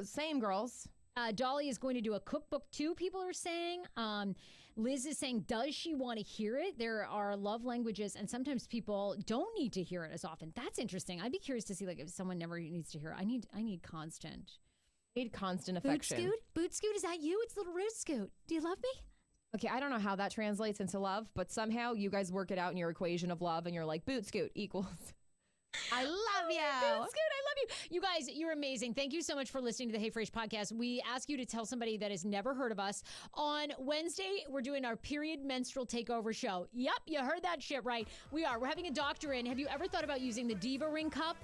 A: Same, girls.
B: Dolly is going to do a cookbook too, people are saying. Liz is saying, does she want to hear it? There are love languages, and sometimes people don't need to hear it as often. That's interesting. I'd be curious to see like if someone never needs to hear it. I need constant.
A: Need constant
B: Boot
A: affection.
B: scoot? Boot scoot, is that you? It's little root scoot. Do you love me?
A: Okay, I don't know how that translates into love, but somehow you guys work it out in your equation of love, and you're like, boot scoot equals. I love you.
B: Boot scoot, I love you. You guys, you're amazing. Thank you so much for listening to the Hey Frase podcast. We ask you to tell somebody that has never heard of us. On Wednesday, we're doing our period menstrual takeover show. Yep, you heard that shit right. We are. We're having a doctor in. Have you ever thought about using the Diva Ring Cup?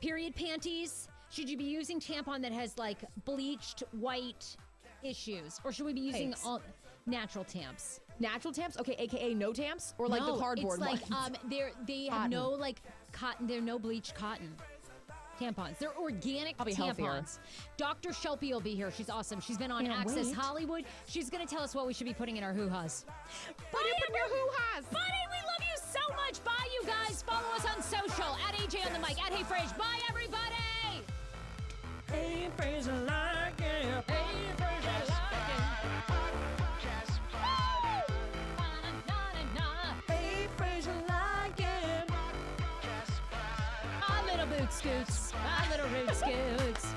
B: Period panties? Should you be using tampon that has like bleached white issues? Or should we be using
A: Thanks.
B: all natural tamps?
A: Natural tamps? Okay, AKA no tamps? Or like the cardboard
B: it's like,
A: ones?
B: they have
A: Cotton.
B: no like cotton. They're no bleached cotton tampons. They're organic
A: Probably
B: tampons.
A: healthier.
B: Dr. Shelby will be here. She's awesome. She's been on
A: Can't
B: Access
A: wait.
B: Hollywood. She's going to tell us what we should be putting in our hoo-has.
A: Put it in your hoo-has.
B: Buddy, we love you so much. Bye, you guys. Follow us on social at AJ on the mic, at Hey Frase. Bye, everybody.
E: Hey, Fraser, like it. Hey, Fraser, like it. Hey, Fraser, like it.
B: My little boot scoots. My little root scoots.